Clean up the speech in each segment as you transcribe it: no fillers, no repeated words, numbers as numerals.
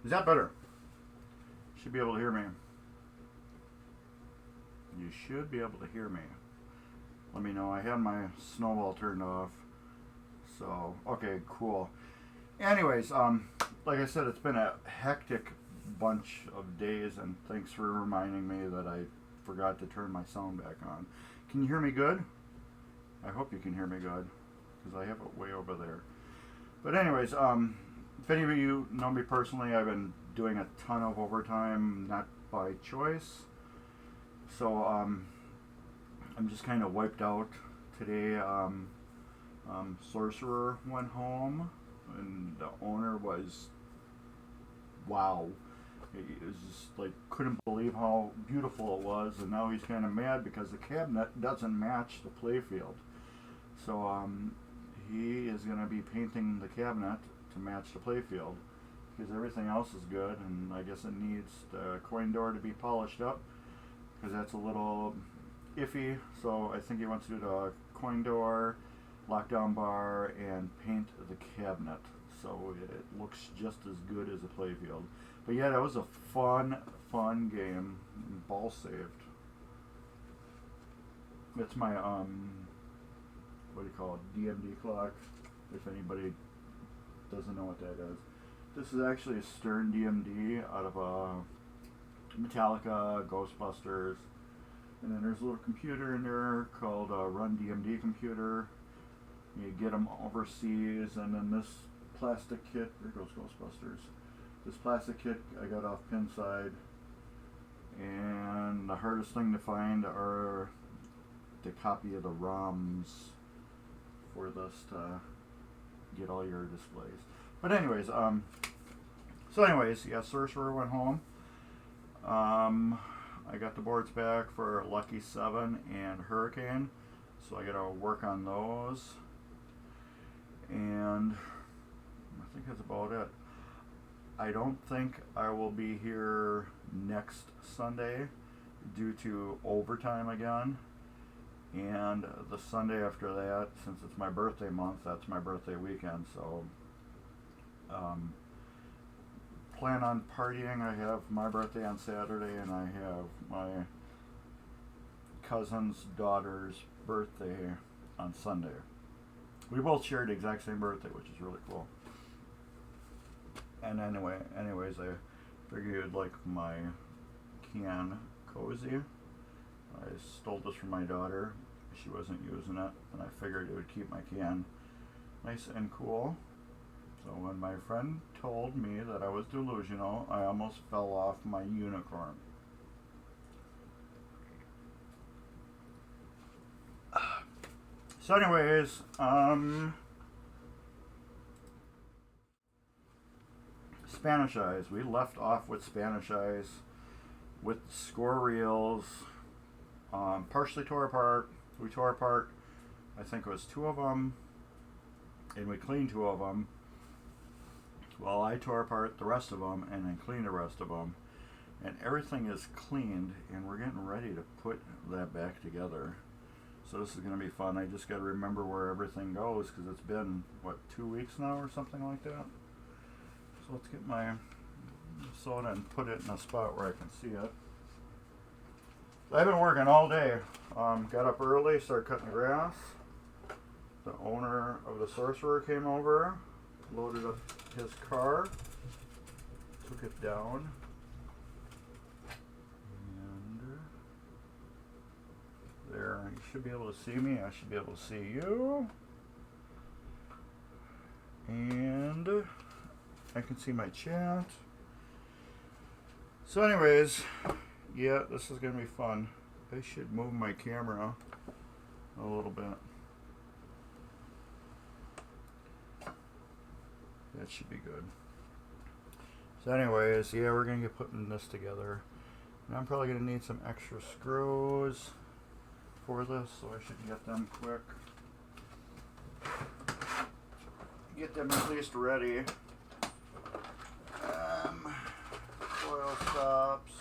Is that better? Should be able to hear me. You should be able to hear me. Let me know. I had my snowball turned off. So, okay, cool. Anyways, like I said, it's been a hectic bunch of days, and thanks for reminding me that I forgot to turn my sound back on. Can you hear me good? I hope you can hear me good, because I have it way over there. But anyways, if any of you know me personally, I've been doing a ton of overtime, not by choice. So I'm just kind of wiped out today. Sorcerer went home, and the owner was, wow. He was just like, couldn't believe how beautiful it was, and now he's kind of mad because the cabinet doesn't match the playfield. So he is going to be painting the cabinet to match the playfield, because everything else is good, and I guess it needs the coin door to be polished up, because that's a little iffy. So I think he wants to do the coin door, lockdown bar, and paint the cabinet so it looks just as good as a playfield. But yeah, that was a fun game. Ball saved. It's my what do you call it, DMD clock, if anybody doesn't know what that is. This is actually a Stern DMD out of Metallica, Ghostbusters, and then there's a little computer in there called Run DMD computer. You get them overseas, and then this plastic kit, there goes Ghostbusters. This plastic kit I got off Pinside, and the hardest thing to find are the copy of the ROMs for this to get all your displays. But anyways, yeah, Sorcerer went home. I got the boards back for Lucky 7 and Hurricane, so I gotta work on those. And I think that's about it. I don't think I will be here next Sunday due to overtime again. And the Sunday after that, since it's my birthday month, that's my birthday weekend. So plan on partying. I have my birthday on Saturday, and I have my cousin's daughter's birthday on Sunday. We both shared the exact same birthday, which is really cool. And anyways, I figured you'd like my can cozy. I stole this from my daughter. She wasn't using it, and I figured it would keep my can nice and cool. So when my friend told me that I was delusional, I almost fell off my unicorn. So anyways, Spanish Eyes. We left off with Spanish Eyes with score reels, partially tore apart. We tore apart, I think it was 2 of them, and we cleaned 2 of them. Well, I tore apart the rest of them and then cleaned the rest of them. And everything is cleaned, and we're getting ready to put that back together. So this is going to be fun. I just got to remember where everything goes, because it's been, what, 2 weeks now or something like that? So let's get my soda and put it in a spot where I can see it. So I've been working all day. Got up early, started cutting the grass. The owner of the Sorcerer came over, loaded up his car, took it down, and there, you should be able to see me. I should be able to see you. And I can see my chat. So anyways, yeah, this is going to be fun. I should move my camera a little bit. That should be good. So anyways, yeah, we're going to get putting this together. And I'm probably going to need some extra screws for this, so I should get them quick. Get them at least ready. Coil stops.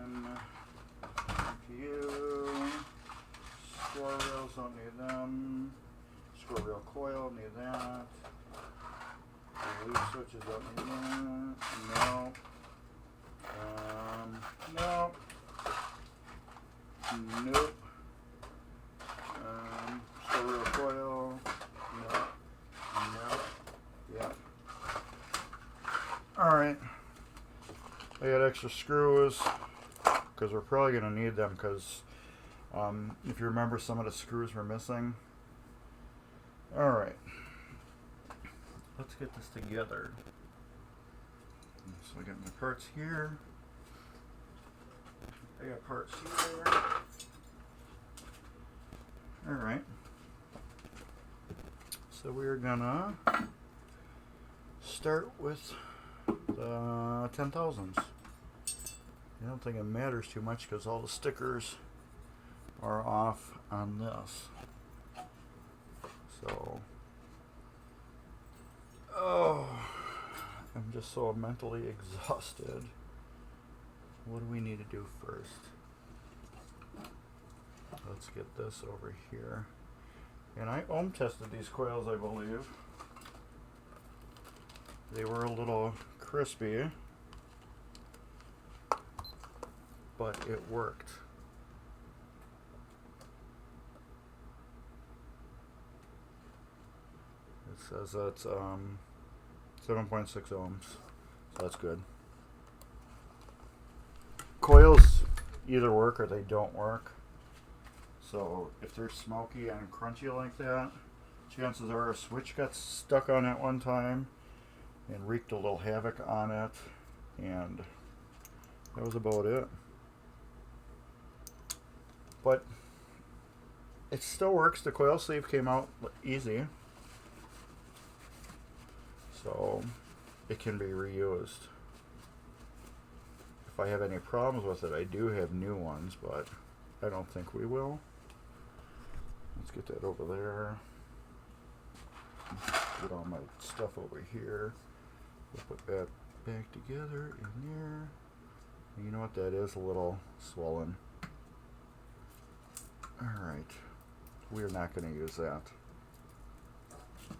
And CPU. Score reels, don't need them. Score reel coil, need that. Lead switches up. No. No. Nope. Still real coil. No. No. Yeah. Alright. I got extra screws because we're probably going to need them because if you remember, some of the screws were missing. Alright. Let's get this together. So I got my parts here. I got parts here. Alright. So we're gonna start with the 10,000s. I don't think it matters too much because all the stickers are off on this. So, oh, I'm just so mentally exhausted. What do we need to do first? Let's get this over here. And I ohm tested these coils, I believe. They were a little crispy, but it worked. It says that's 7.6 ohms, so that's good. Coils either work or they don't work. So if they're smoky and crunchy like that, chances are a switch got stuck on it one time and wreaked a little havoc on it, and that was about it. But it still works. The coil sleeve came out easy, so it can be reused. If I have any problems with it, I do have new ones, but I don't think we will. Let's get that over there. Get all my stuff over here. We'll put that back together in there. And you know what that is? A little swollen. Alright. We're not going to use that.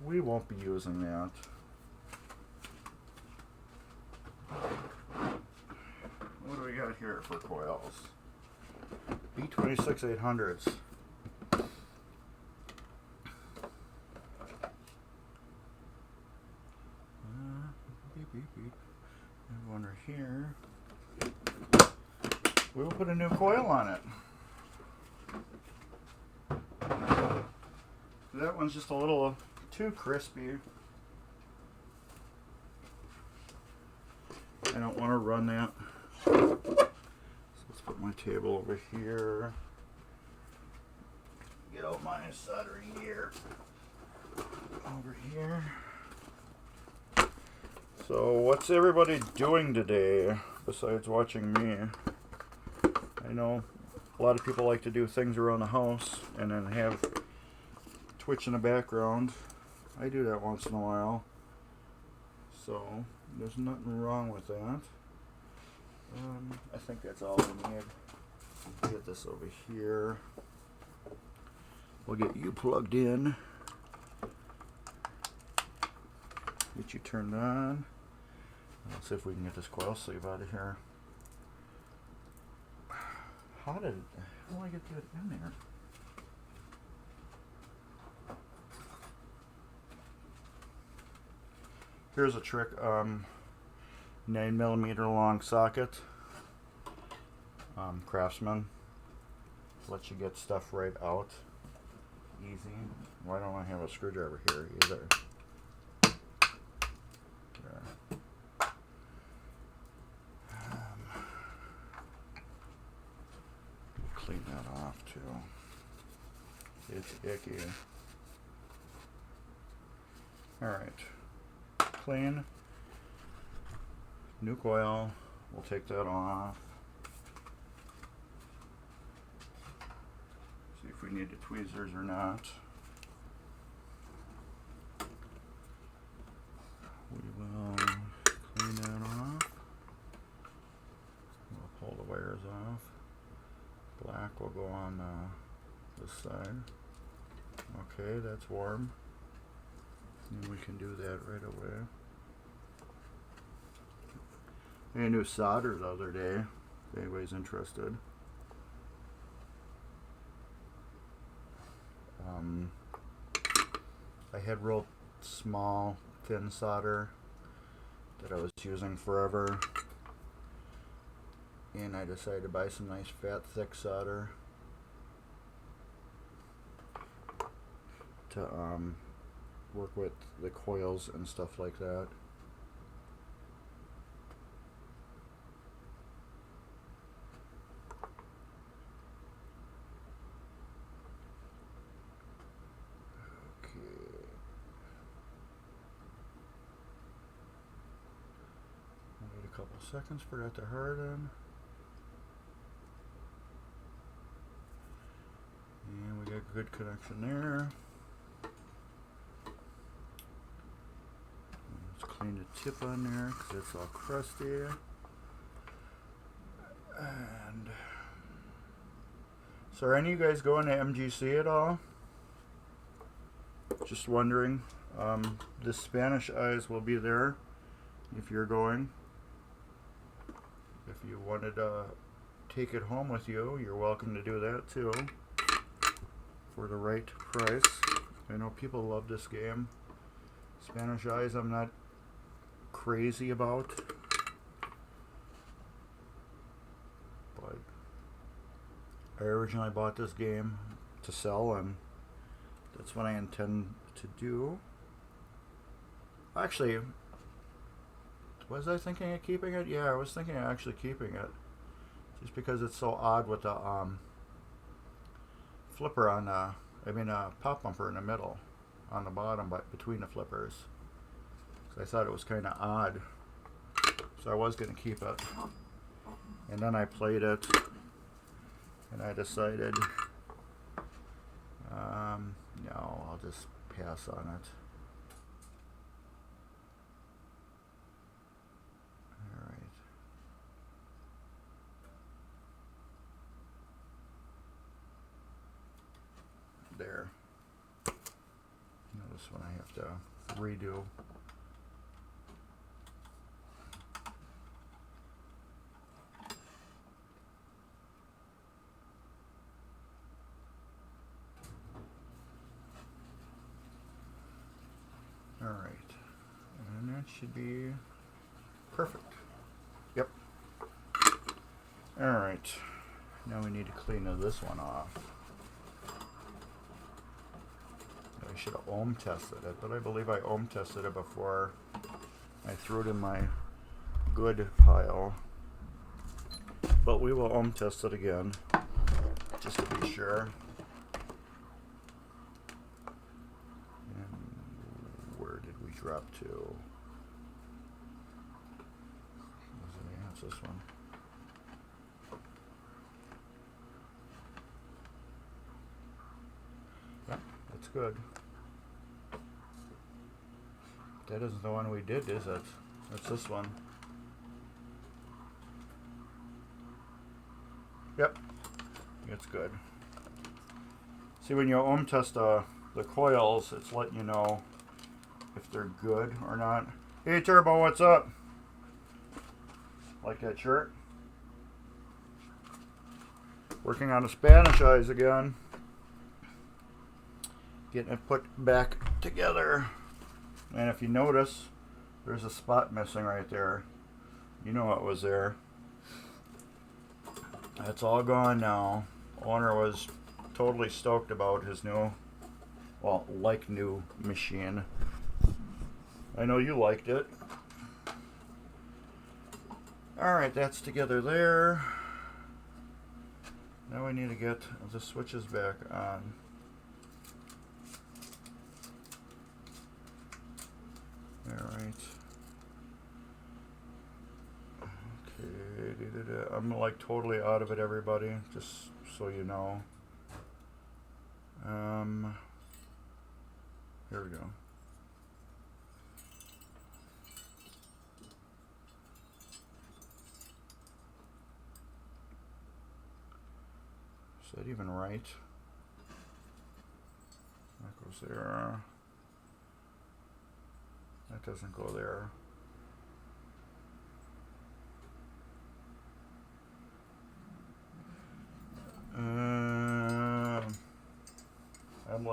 We won't be using that. What do we got here for coils? B26 800s. And one right here. We will put a new coil on it. That one's just a little too crispy. I don't want to run that. So let's put my table over here. Get out my soldering gear. Over here. So what's everybody doing today besides watching me? I know a lot of people like to do things around the house and then have Twitch in the background. I do that once in a while. So there's nothing wrong with that. I think that's all we need. Get this over here. We'll get you plugged in. Get you turned on. Let's see if we can get this coil sleeve out of here. How do I get that in there? Here's a trick. 9mm long socket. Craftsman. Lets you get stuff right out. Easy. Why don't I have a screwdriver here either? There. Clean that off too. It's icky. Alright. Clean. New coil. We'll take that off. See if we need the tweezers or not. We will clean that off. We'll pull the wires off. Black will go on this side. Okay, that's warm. And we can do that right away. a new solder the other day, if anybody's interested. I had real small, thin solder that I was using forever, and I decided to buy some nice fat, thick solder to work with the coils and stuff like that. Couple seconds for that to harden. And we got good connection there. Let's clean the tip on there because it's all crusty. And so are any of you guys going to MGC at all? Just wondering. The Spanish Eyes will be there if you're going. If you wanted to take it home with you, you're welcome to do that too, for the right price. I know people love this game. Spanish Eyes I'm not crazy about, but I originally bought this game to sell, and that's what I intend to do. Actually, was I thinking of keeping it? Yeah, I was thinking of actually keeping it. Just because it's so odd with the flipper on pop bumper in the middle, on the bottom, but between the flippers. So I thought it was kind of odd. So I was going to keep it. And then I played it, and I decided, no, I'll just pass on it. There. Now this one I have to redo. All right, and that should be perfect. Yep. All right, now we need to clean this one off. I should have ohm tested it, but I believe I ohm tested it before I threw it in my good pile. But we will ohm test it again, just to be sure. And where did we drop to? Yeah, it's this one. Yeah, that's good. That isn't the one we did, is it? It's this one. Yep, it's good. See, when you ohm test the coils, it's letting you know if they're good or not. Hey Turbo, what's up? Like that shirt? Working on the Spanish Eyes again. Getting it put back together. And if you notice, there's a spot missing right there. You know what was there. That's all gone now. Owner was totally stoked about his new, well, new machine. I know you liked it. Alright, that's together there. Now we need to get the switches back on. Alright. Okay, I'm like totally out of it, everybody, just so you know. Here we go. Is that even right? That goes there. That doesn't go there.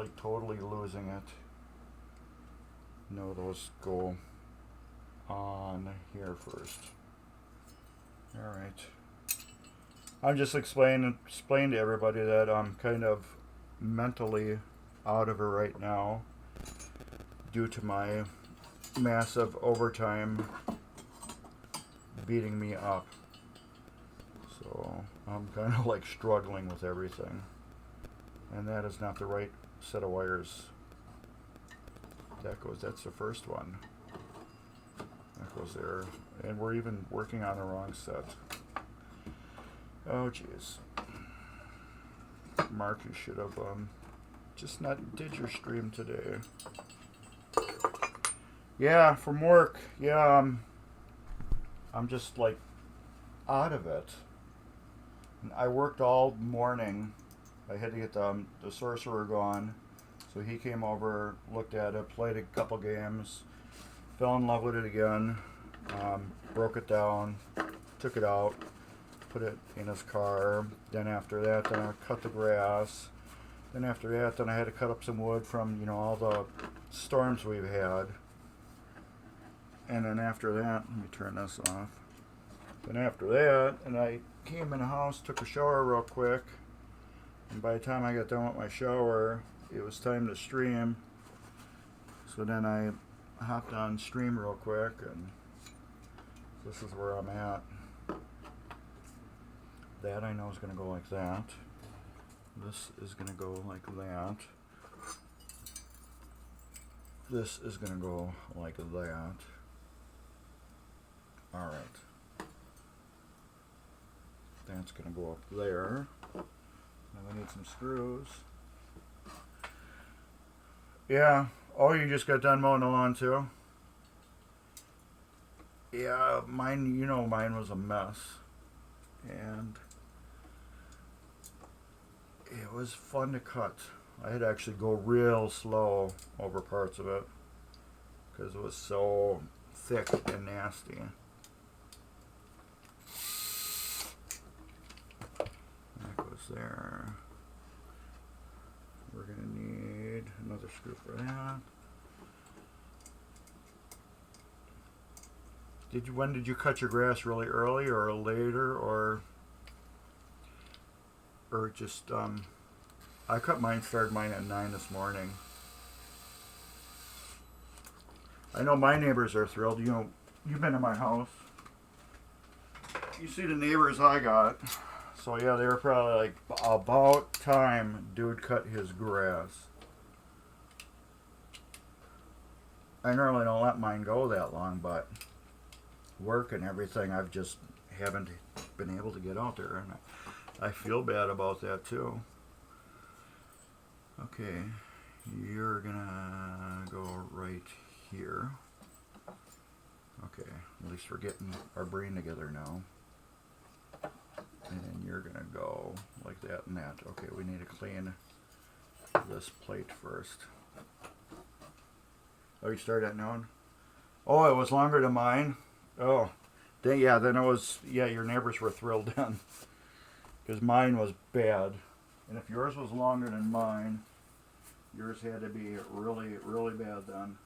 like totally losing it. No, those go on here first. Alright. I'm just explaining to everybody that I'm kind of mentally out of it right now due to my massive overtime beating me up. So I'm kind of like struggling with everything. And that is not the right set of wires. That's the first one. That goes there. And we're even working on the wrong set. Oh jeez. Mark, you should have just not did your stream today. Yeah, from work. Yeah, I'm just like out of it. I worked all morning. I had to get the sorcerer gone. So he came over, looked at it, played a couple games, fell in love with it again, broke it down, took it out, put it in his car. Then after that, then I cut the grass. Then after that, then I had to cut up some wood from, all the storms we've had. And then after that, let me turn this off. Then after that, and I came in the house, took a shower real quick. And by the time I got done with my shower, it was time to stream. So then I hopped on stream real quick, and this is where I'm at. That I know is going to go like that. This is going to go like that. This is going to go like that. Alright. That's going to go up there. Now we need some screws. Yeah. Oh, you just got done mowing the lawn too? Yeah, mine, mine was a mess. And it was fun to cut. I had to actually go real slow over parts of it because it was so thick and nasty. That goes there. We're going to need another screw for that. When did you cut your grass? Really early or later, or just I started mine at 9 this morning. I know my neighbors are thrilled. You've been to my house. You see the neighbors I got. So yeah, they were probably like, about time dude cut his grass. I normally don't let mine go that long, but work and everything, I've just haven't been able to get out there, and I feel bad about that too. Okay, you're gonna go right here. Okay, at least we're getting our brain together now. And then you're gonna go like that and that. Okay, we need to clean this plate first. Oh, you started at noon? Oh, it was longer than mine? Oh, then it was, your neighbors were thrilled then. Because mine was bad. And if yours was longer than mine, yours had to be really, really bad then.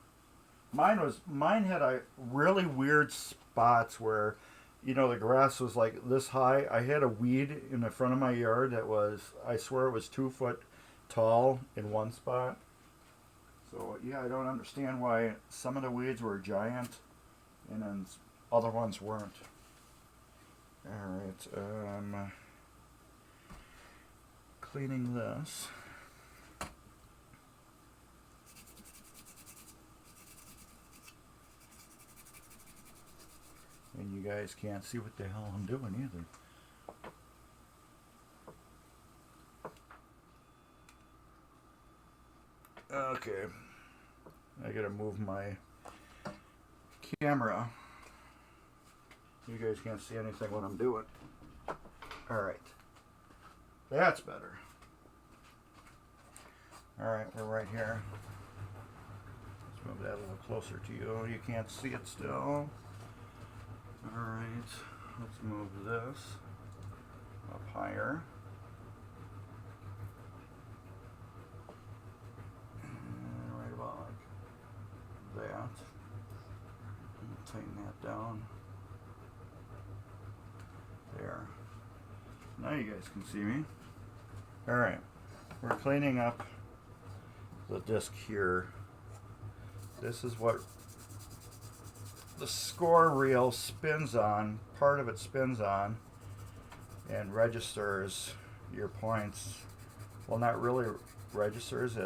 Mine had a really weird spots where, the grass was like this high. I had a weed in the front of my yard that was, I swear it was 2 foot tall in one spot. So, I don't understand why some of the weeds were giant and then other ones weren't. Alright, cleaning this. And you guys can't see what the hell I'm doing either. Okay. I gotta move my camera. You guys can't see anything what I'm doing. Alright. That's better. Alright, we're right here. Let's move that a little closer to you. You can't see it still. Alright. Let's move this up higher. tighten that down. There. Now you guys can see me. Alright, we're cleaning up the disc here. This is what the score reel spins on. Part of it spins on and registers your points. Well, not really registers.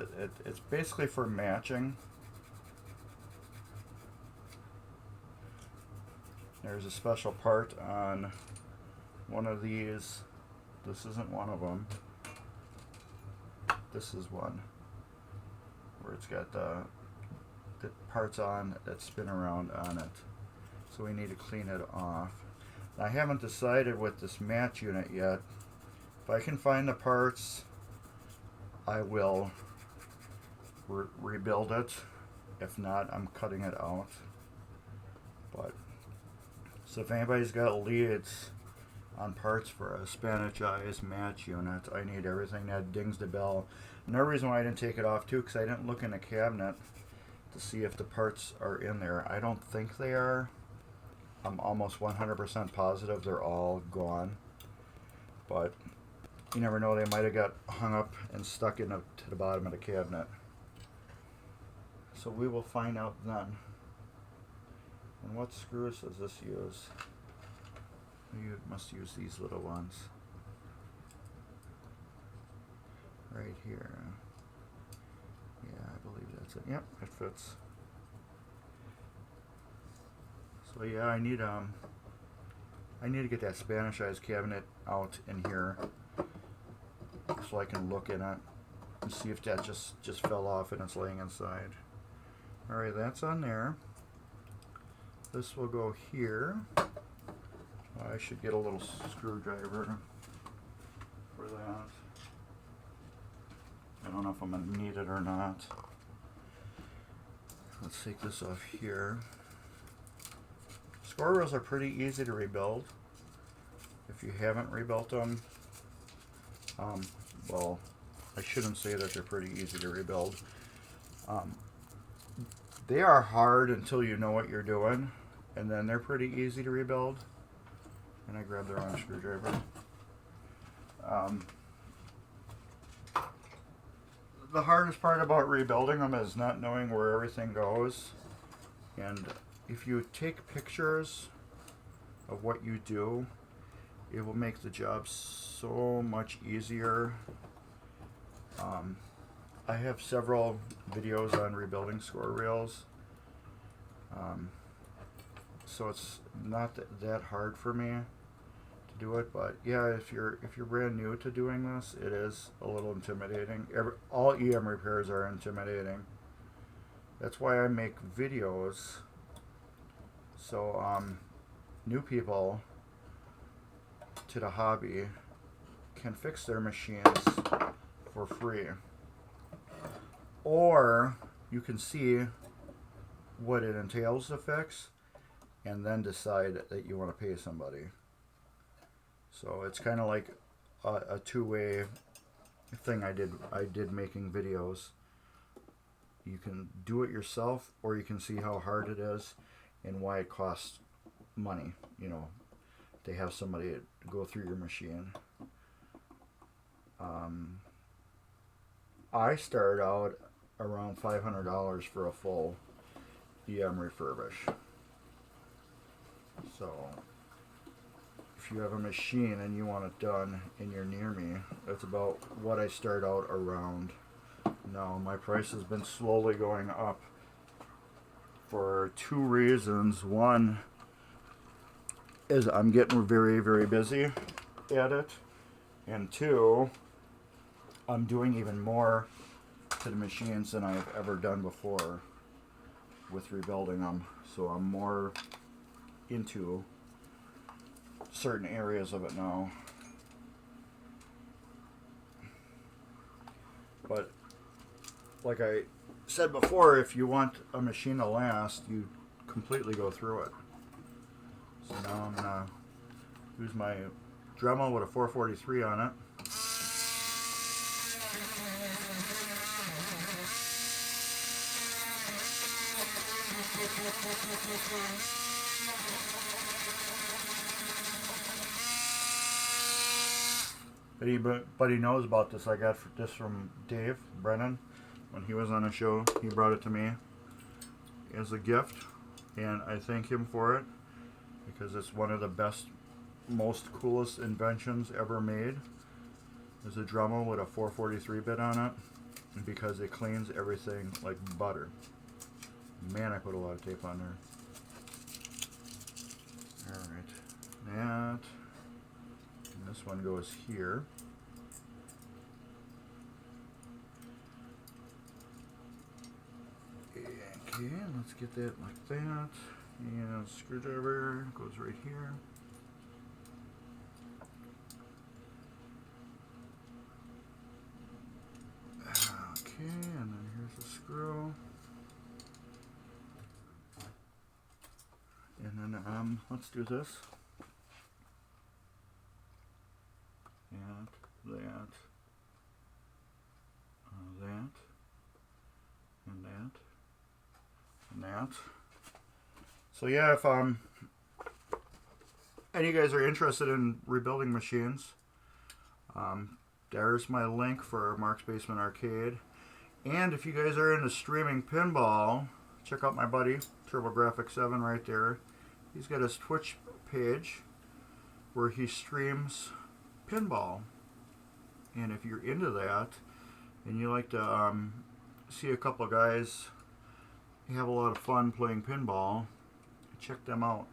It's basically for matching. There's a special part on one of these. This isn't one of them. This is one where it's got the parts on that spin around on it. So we need to clean it off. I haven't decided with this match unit yet. If I can find the parts, I will rebuild it. If not, I'm cutting it out. But so if anybody's got leads on parts for a Spanish match unit, I need everything that dings the bell. Another reason why I didn't take it off too, because I didn't look in the cabinet to see if the parts are in there. I don't think they are. I'm almost 100% positive they're all gone. But you never know, they might have got hung up and stuck to the bottom of the cabinet. So we will find out then. And what screws does this use? You must use these little ones. Right here. Yeah, I believe that's it. Yep, it fits. So yeah, I need to get that Spanish cabinet out in here so I can look in it and see if that just fell off and it's laying inside. Alright, that's on there. This will go here. I should get a little screwdriver for that. I don't know if I'm going to need it or not. Let's take this off here. Score reels are pretty easy to rebuild. If you haven't rebuilt them, well, I shouldn't say that they're pretty easy to rebuild. They are hard until you know what you're doing, and then they're pretty easy to rebuild. And I grabbed the wrong screwdriver. The hardest part about rebuilding them is not knowing where everything goes. And if you take pictures of what you do, it will make the job so much easier. I have several videos on rebuilding score reels. So it's not that hard for me to do it, but yeah, if you're brand new to doing this, it is a little intimidating. All EM repairs are intimidating. That's why I make videos, so new people to the hobby can fix their machines for free, or you can see what it entails to fix and then decide that you want to pay somebody. So it's kind of like a two-way thing I did making videos. You can do it yourself, or you can see how hard it is and why it costs money, you know, to have somebody go through your machine. I started out around $500 for a full EM refurbish. So if you have a machine and you want it done and you're near me, that's about what I start out around. Now my price has been slowly going up for two reasons. One is I'm getting very, very busy at it, and two, I'm doing even more to the machines than I've ever done before with rebuilding them. So I'm more into certain areas of it now. But like I said before, if you want a machine to last, you completely go through it. So now I'm gonna use my Dremel with a 443 on it. But he knows about this. I got this from Dave Brennan when he was on a show. He brought it to me as a gift, and I thank him for it because it's one of the best, most coolest inventions ever made. Is a Dremel with a 443 bit on it, and because it cleans everything like butter. Man, I put a lot of tape on there. All right, that. And this one goes here. Okay, let's get that like that. And screwdriver goes right here. Okay, and then here's the screw. And then let's do this. That, and that. So yeah, if any of you guys are interested in rebuilding machines, there's my link for Mark's Basement Arcade. And if you guys are into streaming pinball, check out my buddy TurboGrafx7 right there. He's got his Twitch page where he streams pinball. And if you're into that and you like to see a couple of guys have a lot of fun playing pinball, check them out.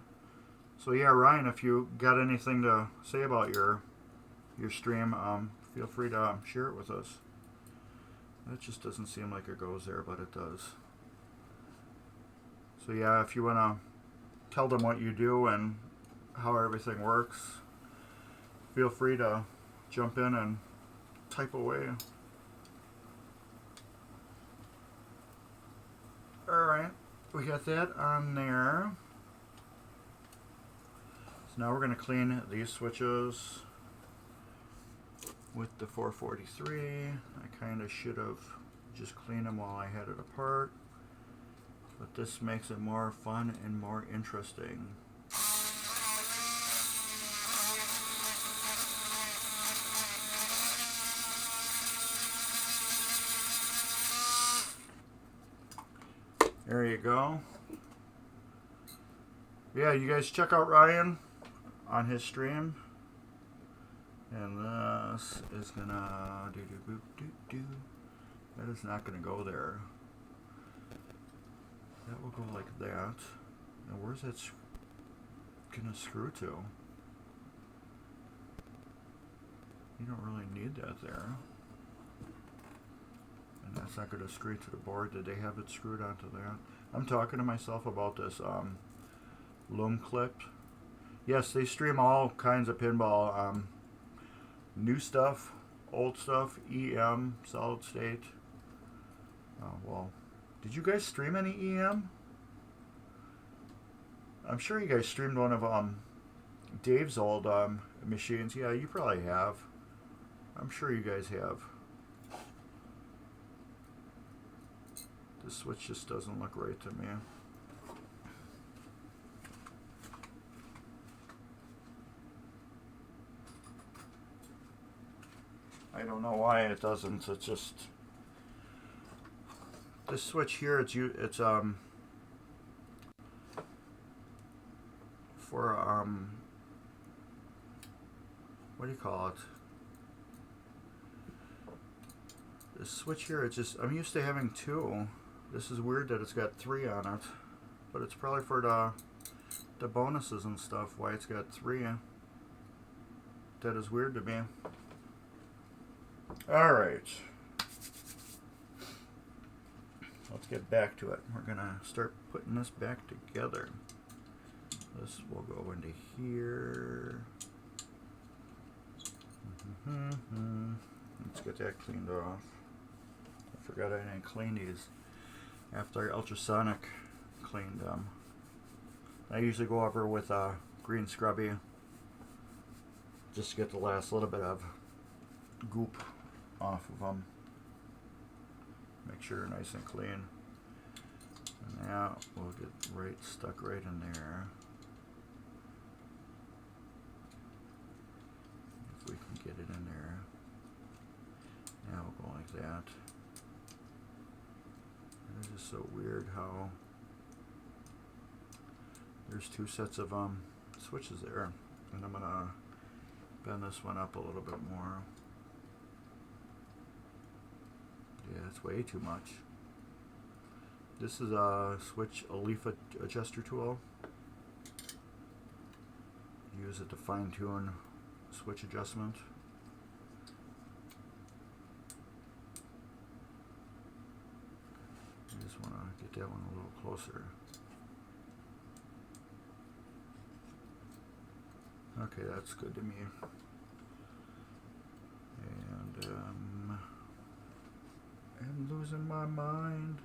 So yeah, Ryan, if you got anything to say about your stream, feel free to share it with us. That just doesn't seem like it goes there, but it does. So yeah, if you want to tell them what you do and how everything works, feel free to jump in and type away. Alright, we got that on there. So now we're going to clean these switches with the 443. I kind of should have just cleaned them while I had it apart, but this makes it more fun and more interesting. There you go. Yeah, you guys check out Ryan on his stream. And this is gonna do. That is not gonna go there. That will go like that. Now where's that gonna screw to? You don't really need that there. And that's not going to screw to the board. Did they have it screwed onto that? I'm talking to myself about this loom clip. Yes, they stream all kinds of pinball. New stuff, old stuff, EM, solid state. Oh, well. Did you guys stream any EM? I'm sure you guys streamed one of Dave's old machines. Yeah, you probably have. I'm sure you guys have. The switch just doesn't look right to me. I don't know why it doesn't. It's just this switch here. It's for what do you call it? This switch here. It's just I'm used to having two. This is weird that it's got three on it, but it's probably for the bonuses and stuff. Why it's got three. That is weird to me. All right. Let's get back to it. We're gonna start putting this back together. This will go into here. Let's get that cleaned off. I forgot I didn't clean these after I ultrasonic cleaned them. I usually go over with green scrubby just to get the last little bit of goop off of them. Make sure they're nice and clean. And now we'll get stuck right in there. So weird how there's two sets of switches there, and I'm gonna bend this one up a little bit more. Yeah, it's way too much. This is a leaf adjuster tool. Use it to fine tune switch adjustment. I just want to get that one a little closer. Okay, that's good to me. And I'm losing my mind,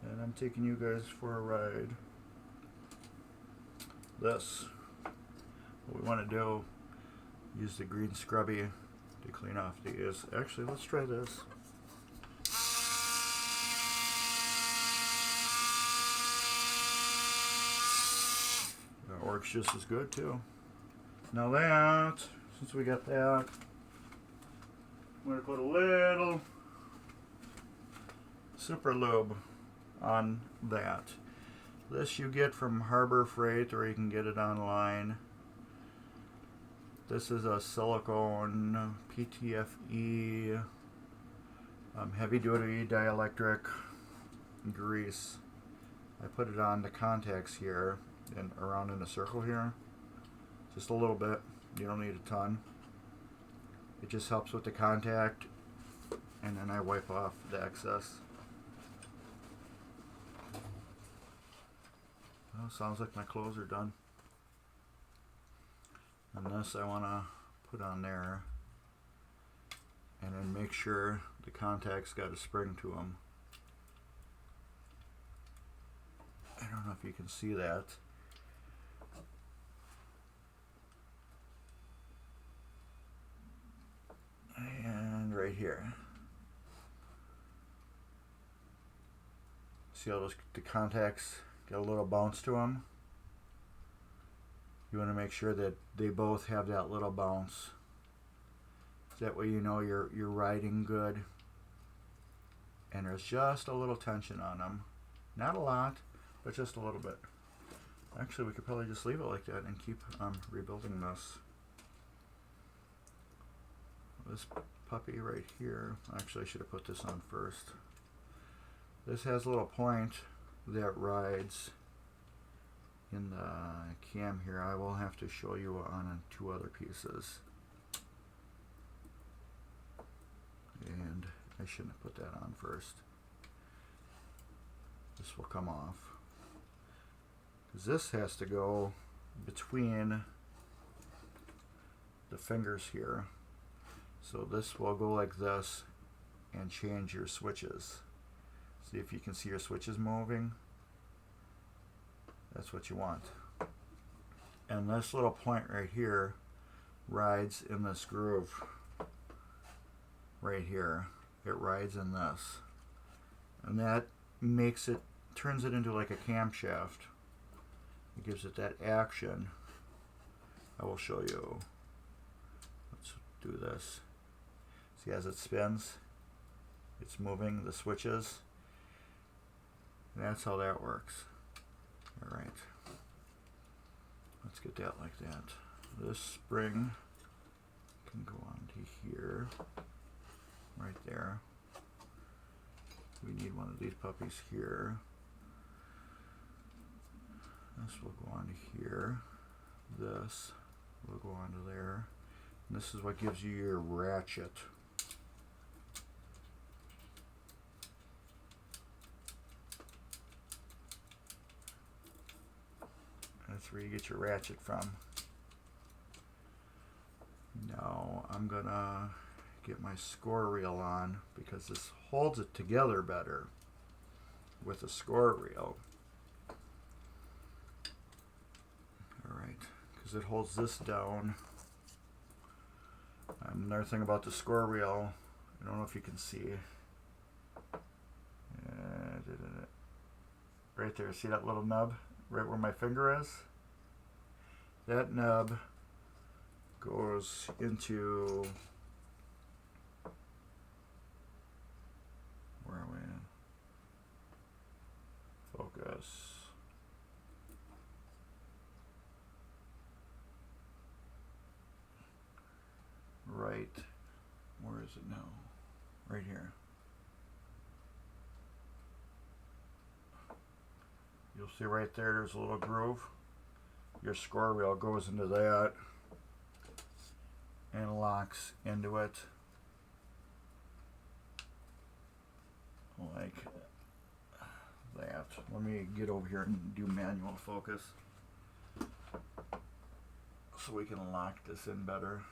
and I'm taking you guys for a ride. This, what we want to do, use the green scrubby to clean off these. Actually, let's try this. That works just as good too. Now that, since we got that, I'm going to put a little super lube on that. This you get from Harbor Freight, or you can get it online. This is a silicone PTFE heavy duty dielectric grease. I put it on the contacts here and around in a circle here. Just a little bit. You don't need a ton. It just helps with the contact, and then I wipe off the excess. Oh, sounds like my clothes are done. And this I want to put on there, and then make sure the contact's got a spring to them. I don't know if you can see that. And right here. See how the contacts got a little bounce to them? You want to make sure that they both have that little bounce. That way you know you're riding good. And there's just a little tension on them. Not a lot, but just a little bit. Actually, we could probably just leave it like that and keep rebuilding this. This puppy right here, actually I should have put this on first. This has a little point that rides in the cam here. I will have to show you on two other pieces. And I shouldn't have put that on first. This will come off. Because this has to go between the fingers here. So this will go like this and change your switches. See if you can see your switches moving. That's what you want. And this little point right here rides in this groove. Right here. It rides in this. And that makes it, turns it into like a camshaft. It gives it that action. I will show you. Let's do this. See, as it spins, it's moving the switches. And that's how that works. Alright. Let's get that like that. This spring can go on to here. Right there. We need one of these puppies here. This will go on to here. This will go on to there. And this is what gives you your ratchet. That's where you get your ratchet from. Now I'm gonna get my score reel on because this holds it together better with a score reel. Alright, because it holds this down. Another thing about the score reel, I don't know if you can see. Right there, see that little nub? Right where my finger is? That nub goes into, where are we at? this. Right, where is it now? Right here. You'll see right there, there's a little groove. Your score reel goes into that and locks into it like that. Let me get over here and do manual focus so we can lock this in better.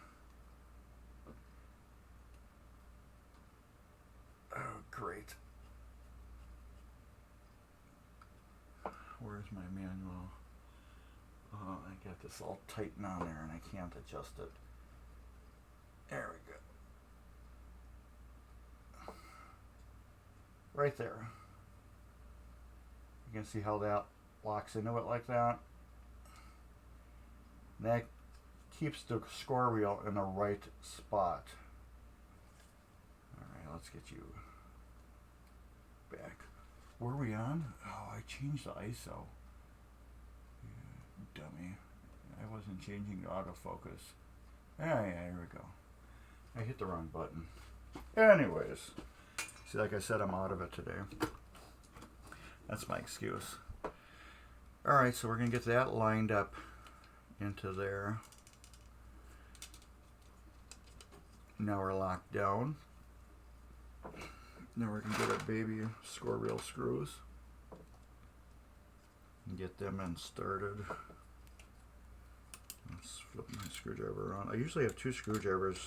Oh, great. Where's my manual? Oh, I got this all tightened on there and I can't adjust it. There we go. Right there. You can see how that locks into it like that. And that keeps the score reel in the right spot. Alright, let's get you back. Were we on? Oh, I changed the ISO. Yeah, dummy. I wasn't changing the autofocus. Yeah, here we go. I hit the wrong button. Anyways, see, like I said, I'm out of it today. That's my excuse. Alright, so we're going to get that lined up into there. Now we're locked down. Now we're going to get our baby score reel screws and get them in started. Let's flip my screwdriver around. I usually have 2 screwdrivers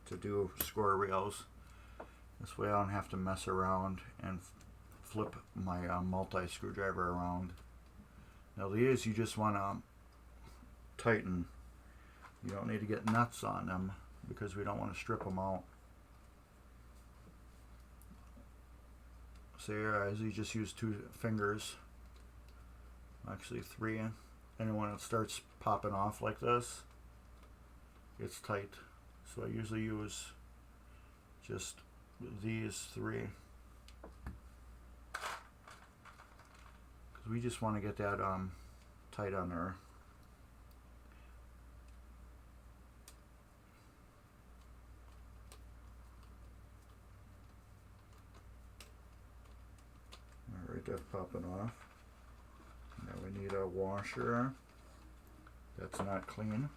to do score reels. This way I don't have to mess around and flip my multi screwdriver around. Now these you just want to tighten. You don't need to get nuts on them because we don't want to strip them out. So as you just use 2 fingers, actually 3, and when it starts popping off like this, it's tight. So I usually use just these 3 because we just want to get that tight on there. Alright, that's popping off. Now we need a washer. That's not clean.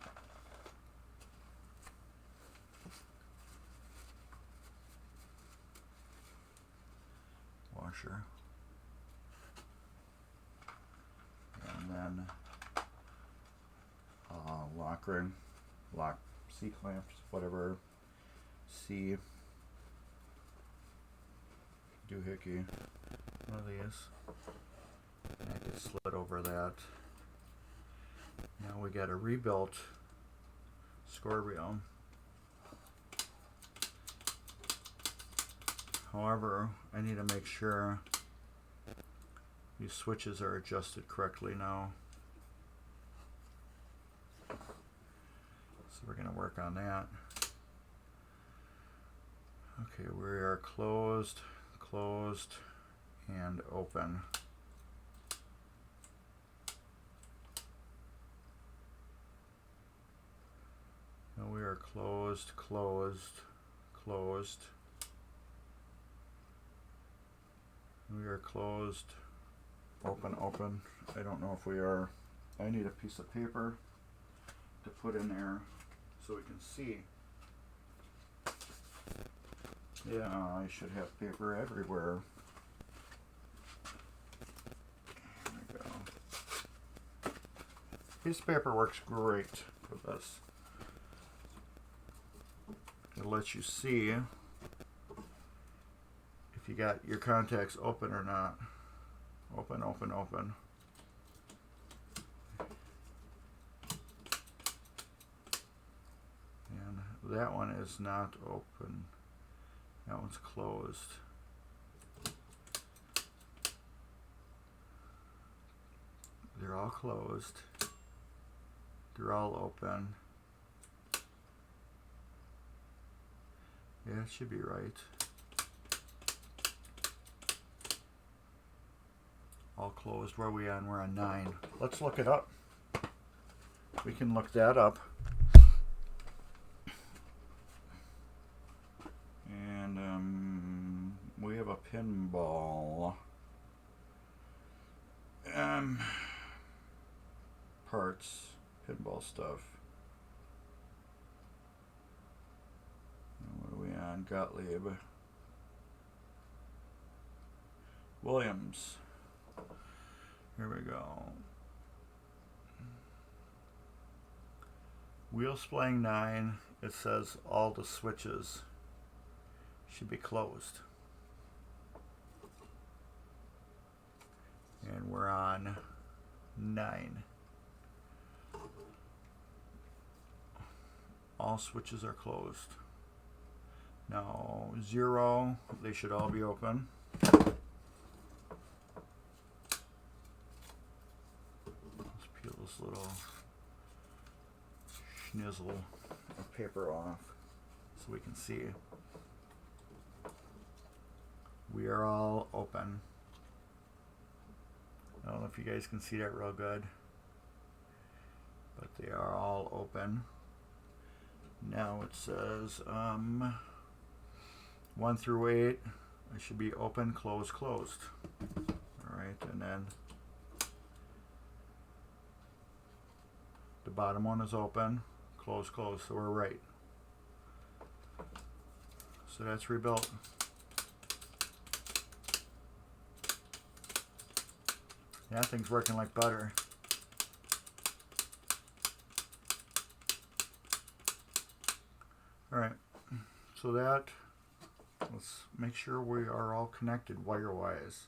Washer. And then lock ring, lock C clamps, whatever, C doohickey, one of these. And I can slid over that. Now we got a rebuilt score reel. However, I need to make sure these switches are adjusted correctly now. So we're going to work on that. Okay, we are closed, closed, and open. Now we are closed, closed, closed. We are closed, open, open. I don't know if we are. I need a piece of paper to put in there so we can see. Yeah, I should have paper everywhere. There we go. Piece of paper works great for this. It lets you see if you got your contacts open or not. Open, open, open. And that one is not open. That one's closed. They're all closed. They're all open. Yeah, it should be right. all closed. Where are we on? We're on 9. Let's look it up. We can look that up. And we have a pinball. Parts, pinball stuff. What are we on? Gottlieb. Williams. Here we go. Wheel splaying 9. It says all the switches should be closed. And we're on 9. All switches are closed. Now 0, they should all be open. Let's peel this little schnizzle of paper off so we can see. We are all open. I don't know if you guys can see that real good, but they are all open. Now it says 1 through 8, it should be open, closed, closed. Alright, and then the bottom one is open, closed, closed, so we're right. So that's rebuilt. That thing's working like butter. Alright, so that, let's make sure we are all connected wire-wise.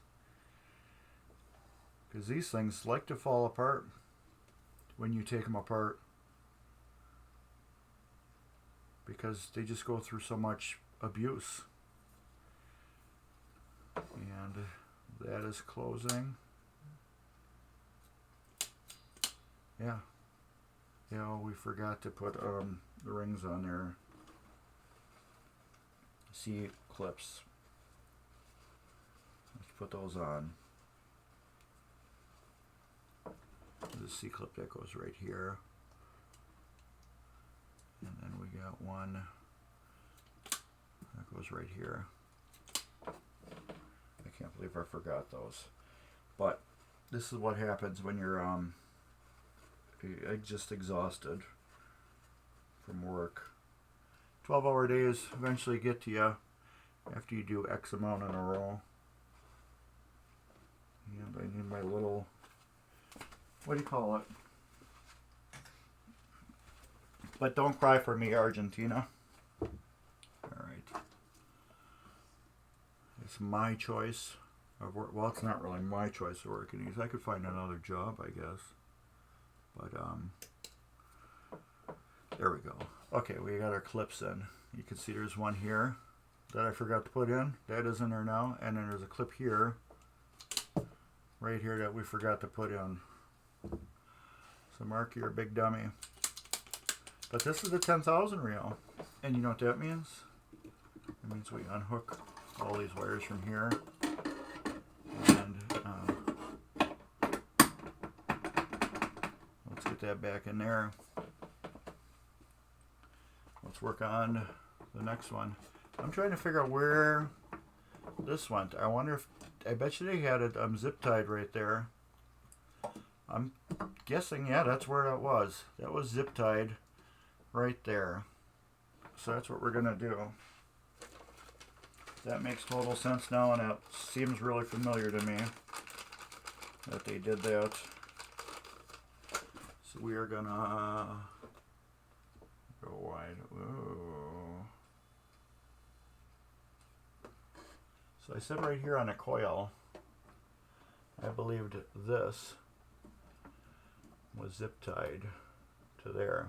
Because these things like to fall apart when you take them apart. Because they just go through so much abuse. And that is closing. Yeah. We forgot to put the rings on there. C clips. Let's put those on. There's a C clip that goes right here. And then we got one that goes right here. I can't believe I forgot those. But this is what happens when you're just exhausted from work. 12-hour days eventually get to you after you do X amount in a row. And I need my little, what do you call it? But don't cry for me, Argentina. Alright. It's my choice of work. Well, it's not really my choice of working these. I could find another job, I guess. But, there we go. Okay, we got our clips in. You can see there's one here that I forgot to put in. That is in there now. And then there's a clip here, right here, that we forgot to put in. So mark your big dummy. But this is the 10,000 reel. And you know what that means? It means we unhook all these wires from here. And let's get that back in there. Let's work on the next one. I'm trying to figure out where this went. I wonder if, I bet you they had it zip tied right there. I'm guessing, yeah, that's where that was. That was zip tied right there. So that's what we're going to do. That makes total sense now, and it seems really familiar to me that they did that. So we are going to go wide. Ooh. So I said right here on a coil, I believed this was zip tied to there.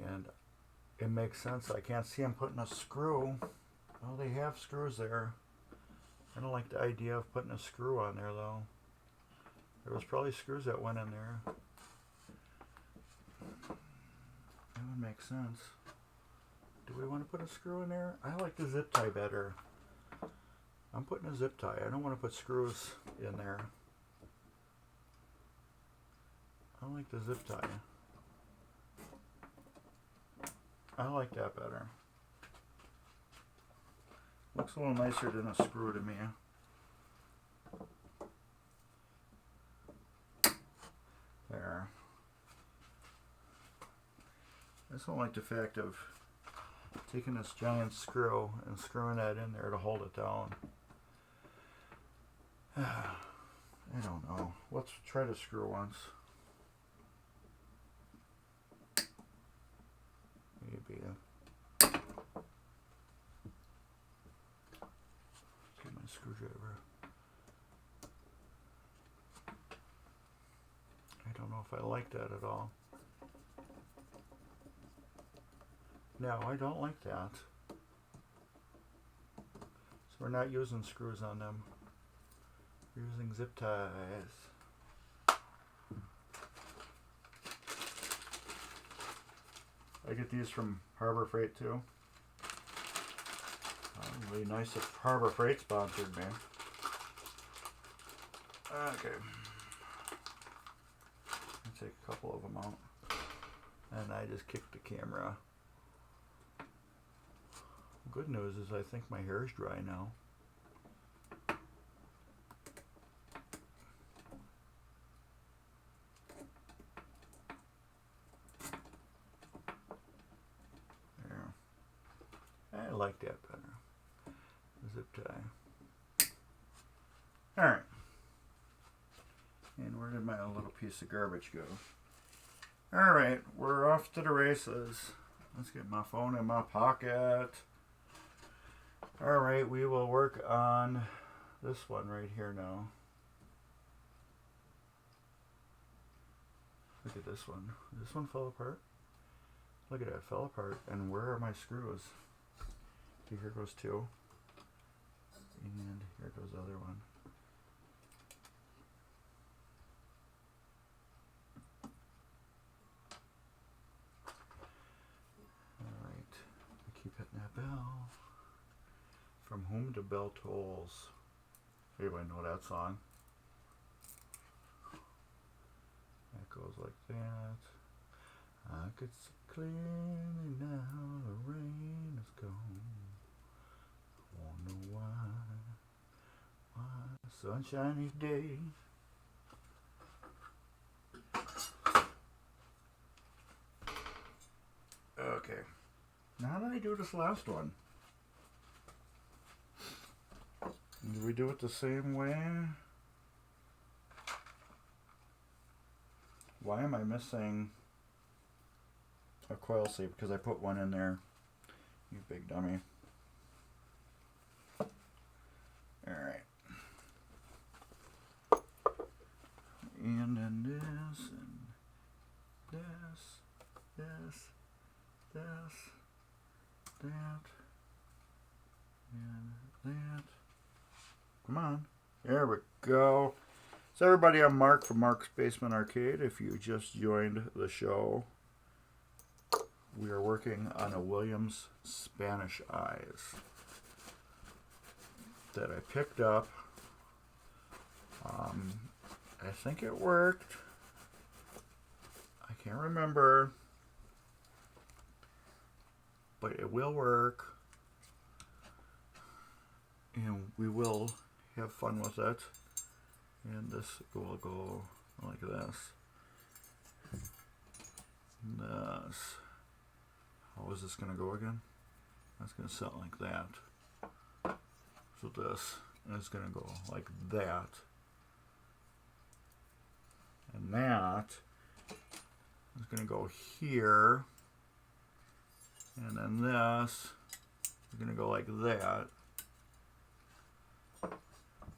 And it makes sense. I can't see them putting a screw. Well, they have screws there. I don't like the idea of putting a screw on there, though. There was probably screws that went in there. That would make sense. Do we want to put a screw in there? I like the zip tie better. I'm putting a zip tie. I don't want to put screws in there. I like the zip tie. I like that better. Looks a little nicer than a screw to me. There. I just don't like the fact of taking this giant screw and screwing that in there to hold it down. I don't know. Let's try to screw once. Maybe. Get my screwdriver. I don't know if I like that at all. No, I don't like that. So we're not using screws on them. We're using zip ties. I get these from Harbor Freight too. It would be nice if Harbor Freight sponsored me. Okay. I'll take a couple of them out. And I just kicked the camera. Good news is I think my hair is dry now. There. I like that better. Zip tie. Alright. And where did my little piece of garbage go? Alright, we're off to the races. Let's get my phone in my pocket. Alright, we will work on this one right here now. Look at this one. This one fell apart. Look at it, it fell apart. And where are my screws? Okay, here goes two. And here goes the other one. Alright, I keep hitting that bell. From whom the bell tolls. Anybody know that song? That goes like that. I could see clearly now the rain is gone. I wonder why sunshiny day. Okay. Now how did I do this last one? Do we do it the same way? Why am I missing a coil sleeve? Because I put one in there. You big dummy. Alright. And then this, and this, that, and that. Come on. There we go. So everybody, I'm Mark from Mark's Basement Arcade. If you just joined the show, we are working on a Williams Spanish Eyes that I picked up. I think it worked. I can't remember, but it will work, and we will have fun with it. And this will go like this. And this. How is this going to go again? That's going to sound like that. So this is going to go like that. And that is going to go here. And then this is going to go like that.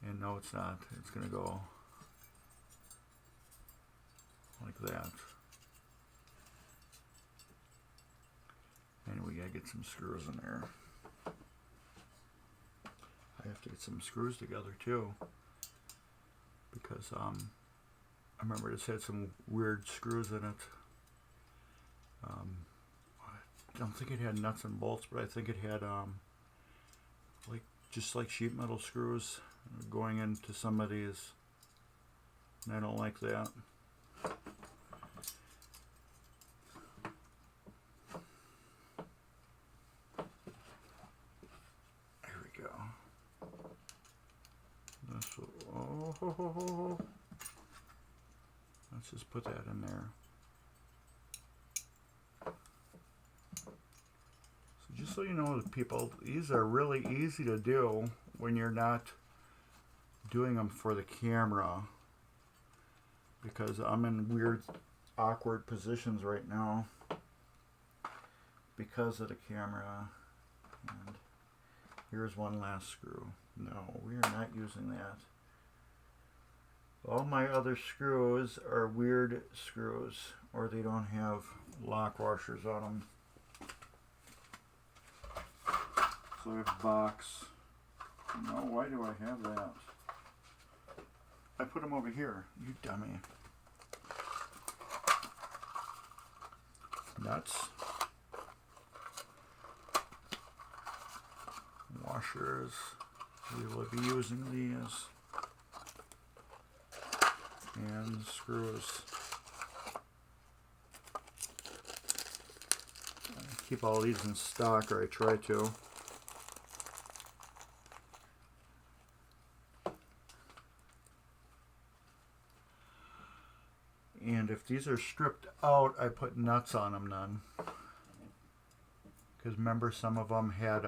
And no, it's not. It's going to go like that. And we got to get some screws in there. I have to get some screws together too. Because I remember this had some weird screws in it. I don't think it had nuts and bolts, but I think it had like just like sheet metal screws going into some of these. And I don't like that. Here we go. This will, oh. Let's just put that in there. So just so you know, people, these are really easy to do when you're not doing them for the camera, because I'm in weird, awkward positions right now because of the camera. And here's one last screw. No, we are not using that. All my other screws are weird screws, or they don't have lock washers on them. So I have a box. No, why do I have that? I put them over here, you dummy. Nuts. Washers. We will be using these. And screws. I keep all these in stock, or I try to. And if these are stripped out, I put nuts on them then. Because remember, some of them had,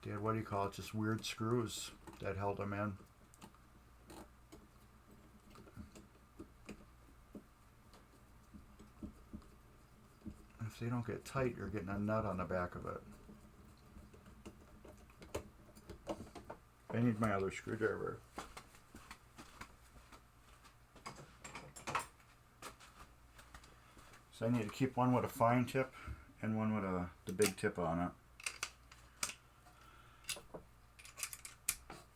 they had, what do you call it, just weird screws that held them in. If they don't get tight, you're getting a nut on the back of it. I need my other screwdriver. So I need to keep one with a fine tip and one with the big tip on it.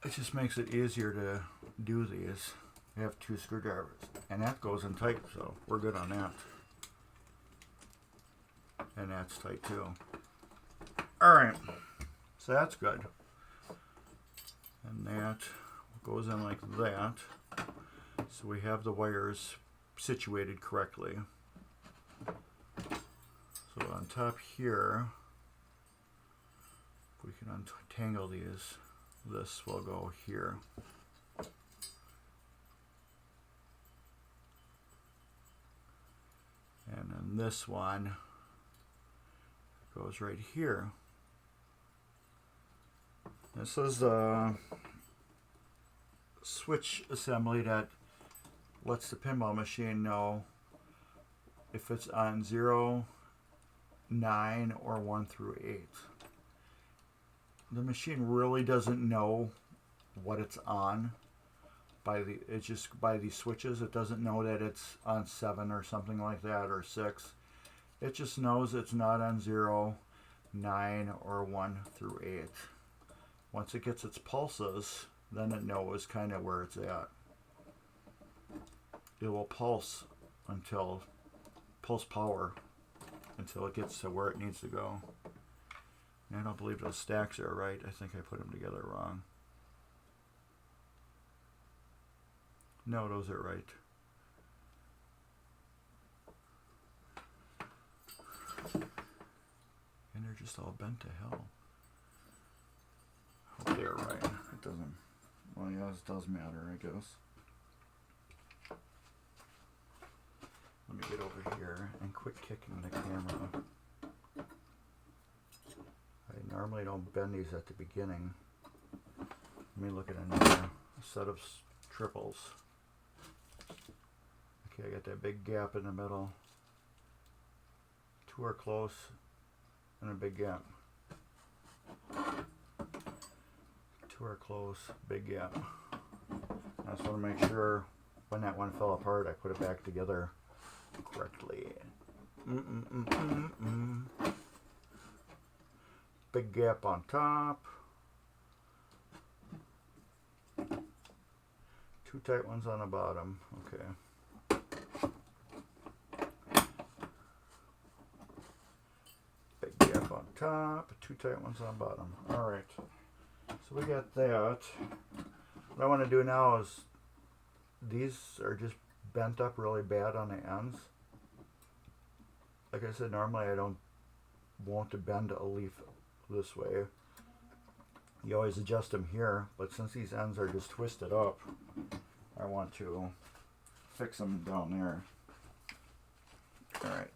It just makes it easier to do these. I have two screwdrivers, and that goes in tight, so we're good on that. And that's tight too. Alright, so that's good. And that goes in like that. So we have the wires situated correctly. So on top here, if we can untangle these, this will go here. And then this one goes right here. This is the switch assembly that lets the pinball machine know if it's on 0, 9, or 1 through 8. The machine really doesn't know what it's on it's just by these switches. It doesn't know that it's on 7 or something like that, or 6. It just knows it's not on 0, 9, or 1 through 8. Once it gets its pulses, then it knows kind of where it's at. It will pulse power until it gets to where it needs to go. And I don't believe those stacks are right. I think I put them together wrong. No, those are right. And they're just all bent to hell. Hope they're right. It doesn't, well, yeah, it does matter, I guess. Let me get over here and quit kicking the camera. I normally don't bend these at the beginning. Let me look at another set of triples. Okay, I got that big gap in the middle. 2 are close and a big gap. 2 are close, big gap. I just want to make sure when that one fell apart, I put it back together correctly. Big gap on top. 2 tight ones on the bottom. Okay. Big gap on top, 2 tight ones on bottom. Alright. So we got that. What I want to do now is, these are just bent up really bad on the ends. Like I said, normally I don't want to bend a leaf this way. You always adjust them here, but since these ends are just twisted up, I want to fix them down there. Alright,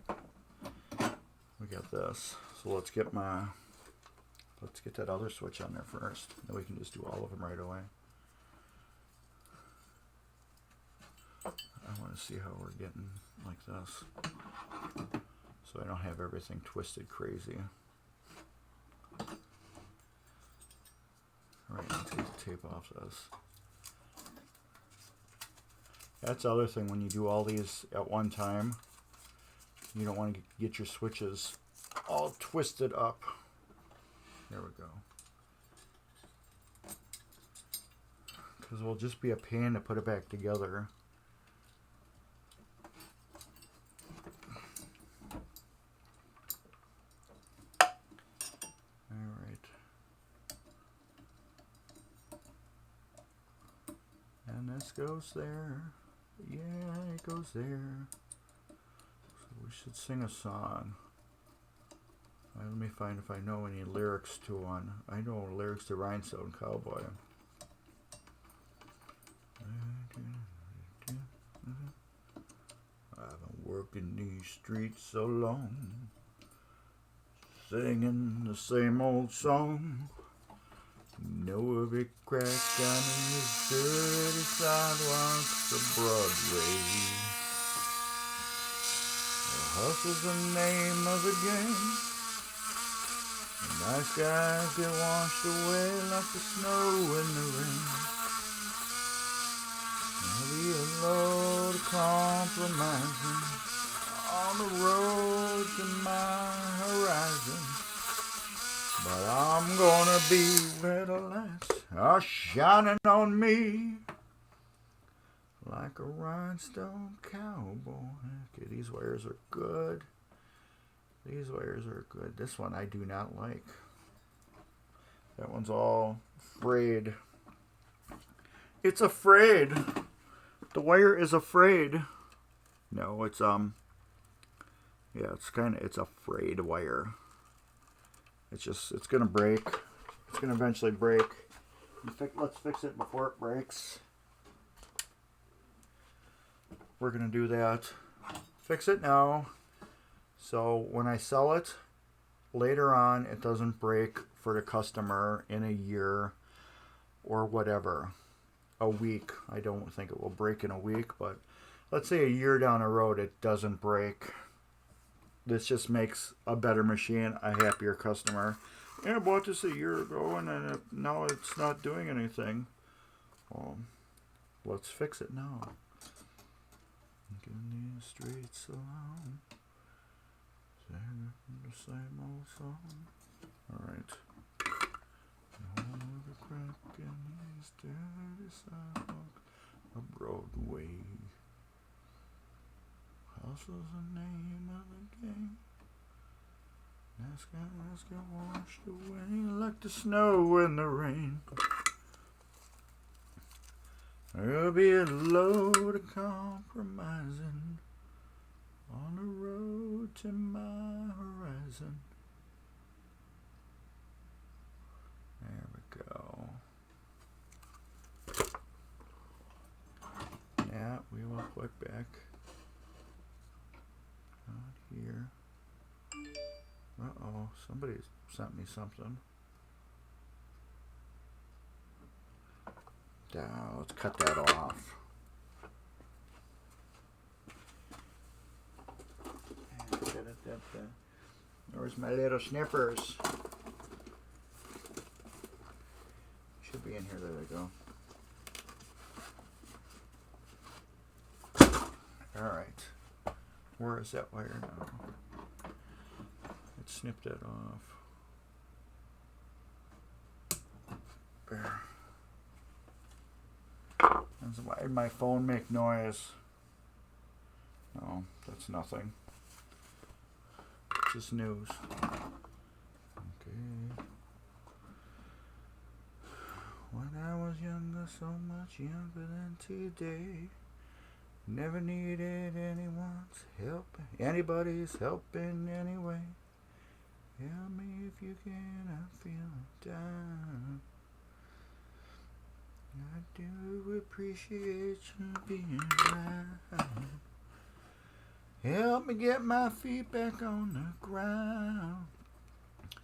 we got this. So let's get that other switch on there first. Then we can just do all of them right away. I want to see how we're getting like this, so I don't have everything twisted crazy. Alright, let's get the tape off this. That's the other thing, when you do all these at one time, you don't want to get your switches all twisted up. There we go. Because it will just be a pain to put it back together. Alright. And this goes there. Yeah, it goes there. So we should sing a song. Let me find if I know any lyrics to one. I know lyrics to Rhinestone Cowboy. I've been working these streets so long, singing the same old song. Know a big crack down in the dirty sidewalks of Broadway. Hustle's the name of the game. The nice guys get washed away like the snow in the rain. There'll be a load of compromising on the road to my horizon. But I'm gonna be where the lights are shining on me like a rhinestone cowboy. Okay, these wires are good. These wires are good. This one I do not like. That one's all frayed. It's afraid. The wire is afraid. No, it's yeah, it's a frayed wire. It's gonna break. It's gonna eventually break. Let's fix it before it breaks. We're gonna do that. Fix it now, so when I sell it later on, it doesn't break for the customer in a year or whatever. A week. I don't think it will break in a week, but let's say a year down the road it doesn't break. This just makes a better machine, a happier customer. Yeah, I bought this a year ago and now it's not doing anything. Well, let's fix it now. Getting these streets alone, singing the same old song. Alright. The crack in these dirty sidewalks of Broadway. Hustle's the name of the game. Nice guys get washed away like the snow in the rain. There'll be a load of compromising on the road to my horizon. There we go. Yeah, we will put back out here. Uh-oh, somebody sent me something. Now, let's cut that off. Where's my little snippers? Should be in here. There they go. Alright. Where is that wire now? Let's snip that off. There. Why did my phone make noise? No, that's nothing. It's just news. Okay. When I was younger, so much younger than today, never needed anyone's help, anybody's help in any way. Help me if you can, I feel down. I do appreciate you being around. Help me get my feet back on the ground.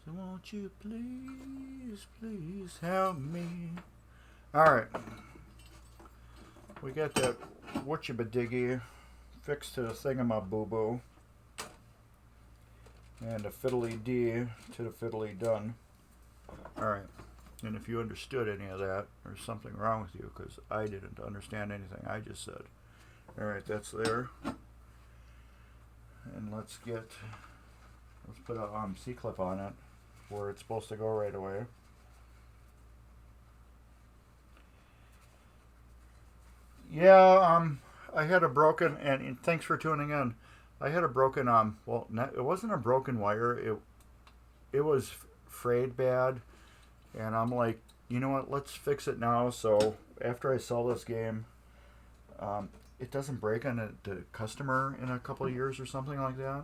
So won't you please, please help me. Alright. We got that whatcha-ba-diggy fixed to the thingamaboo-boo. And a fiddly-dee to the fiddly-done. Alright. And if you understood any of that, there's something wrong with you, because I didn't understand anything I just said. Alright, that's there. And let's put a C-clip on it, where it's supposed to go right away. Yeah, I had a broken, and thanks for tuning in. I had a broken, well, it wasn't a broken wire, it was frayed bad. And I'm like, you know what, let's fix it now. So after I sell this game, it doesn't break on the customer in a couple of years or something like that.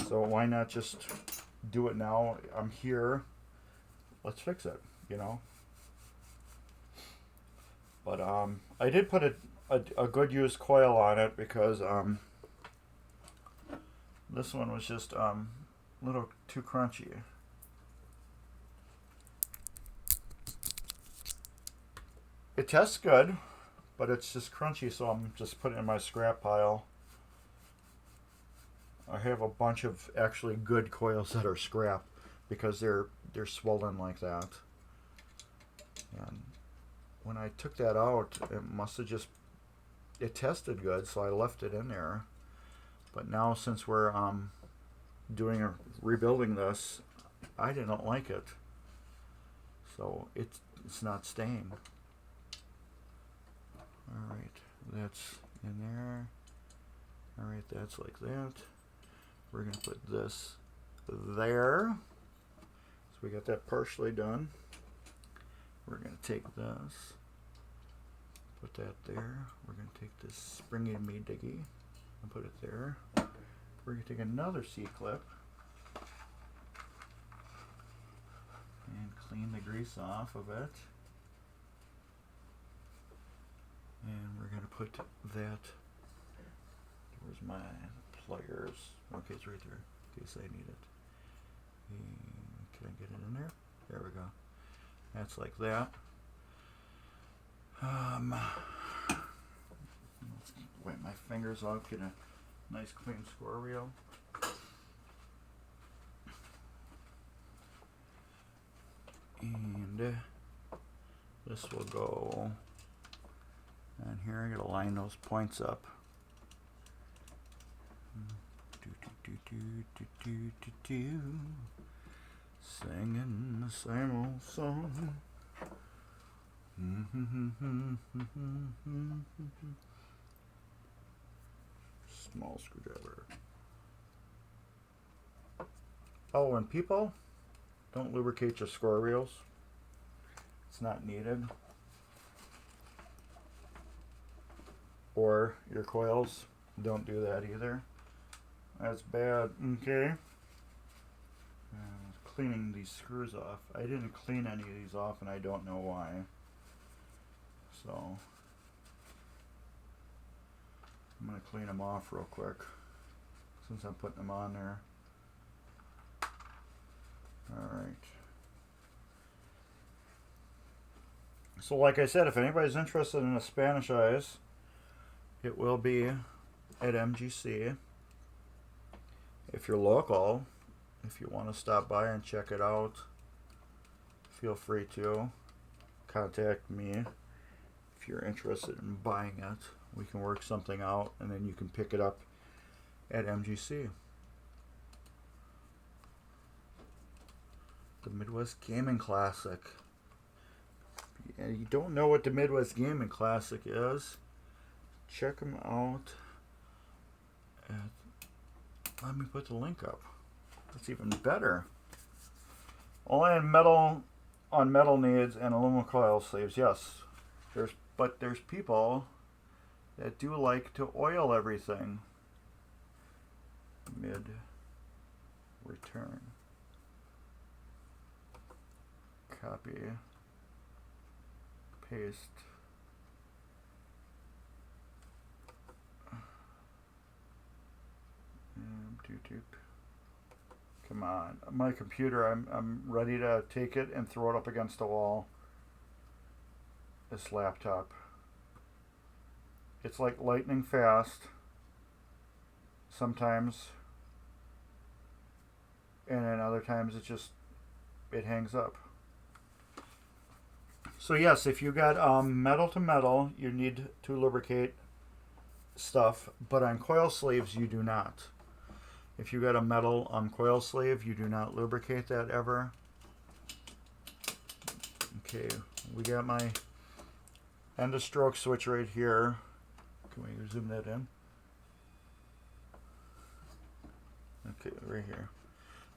So why not just do it now? I'm here. Let's fix it, you know. But I did put a good used coil on it because this one was just a little too crunchy. It tests good, but it's just crunchy, so I'm just putting it in my scrap pile. I have a bunch of actually good coils that are scrap because they're swollen like that. And when I took that out, it must have just, it tested good, so I left it in there. But now since we're rebuilding this, I didn't like it. So it's not staying. Alright, that's in there. Alright, that's like that. We're going to put this there. So we got that partially done. We're going to take this, put that there. We're going to take this springy-me-diggy and put it there. We're going to take another C-clip and clean the grease off of it. And we're going to put that, where's my pliers? Okay, it's right there, in case I need it. And can I get it in there? There we go. That's like that. Wipe my fingers off, get a nice clean score reel. And this will go. And here I gotta line those points up. Singing the same old song. Small screwdriver. Oh, and people, don't lubricate your score reels. It's not needed. Or your coils, don't do that either. That's bad. Okay. Cleaning these screws off. I didn't clean any of these off and I don't know why. So I'm going to clean them off real quick since I'm putting them on there. Alright. So like I said, if anybody's interested in a Spanish eyes, it will be at MGC. If you're local, if you want to stop by and check it out, feel free to contact me. If you're interested in buying it, we can work something out and then you can pick it up at MGC. The Midwest Gaming Classic. And you don't know what the Midwest Gaming Classic is, check them out. Let me put the link up. That's even better. Only in metal on metal needs and aluminum coil sleeves, yes. But there's people that do like to oil everything. Mid return. Copy. Paste. Come on, my computer. I'm ready to take it and throw it up against the wall. This laptop. It's like lightning fast. Sometimes, and then other times it hangs up. So yes, if you got metal to metal, you need to lubricate stuff, but on coil sleeves you do not. If you got a metal coil sleeve, you do not lubricate that ever. Okay, we got my end of stroke switch right here. Can we zoom that in? Okay, right here.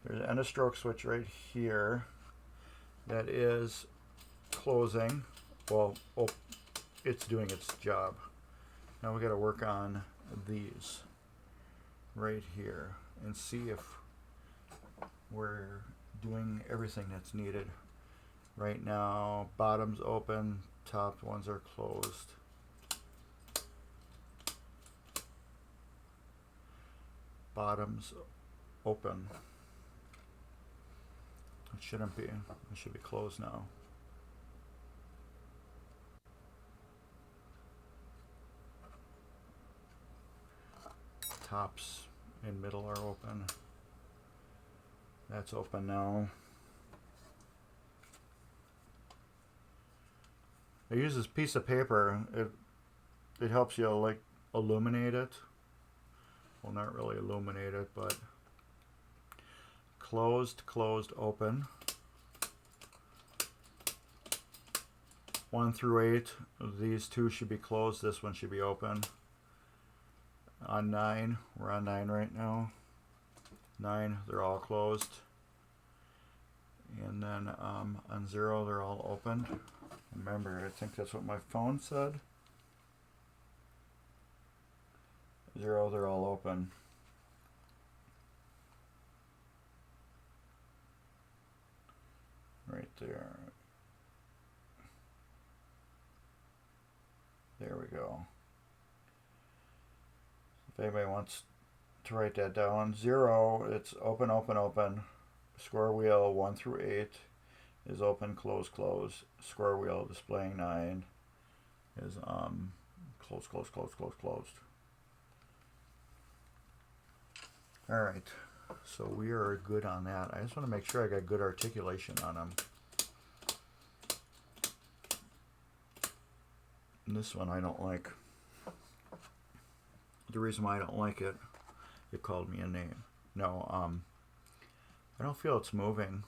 There's an end of stroke switch right here that is closing. Well, it's doing its job. Now we got to work on these right here and see if we're doing everything that's needed. Right now, bottom's open, top ones are closed. Bottom's open. It shouldn't be. It should be closed now. Tops and middle are open. That's open now. I use this piece of paper. It helps you like illuminate it. Well, not really illuminate it, but closed, closed, open. 1 through 8, these two should be closed. This one should be open. On 9, we're on 9 right now. 9, they're all closed. And then on 0, they're all opened. Remember, I think that's what my phone said. 0, they're all open. Right there. There we go. If anybody wants to write that down, 0, it's open, open, open. Square wheel 1 through 8 is open, close, close. Square wheel displaying 9 is close, close, close, close, closed. All right, so we are good on that. I just want to make sure I got good articulation on them. And this one I don't like. The reason why I don't like it, it called me a name. No, I don't feel it's moving.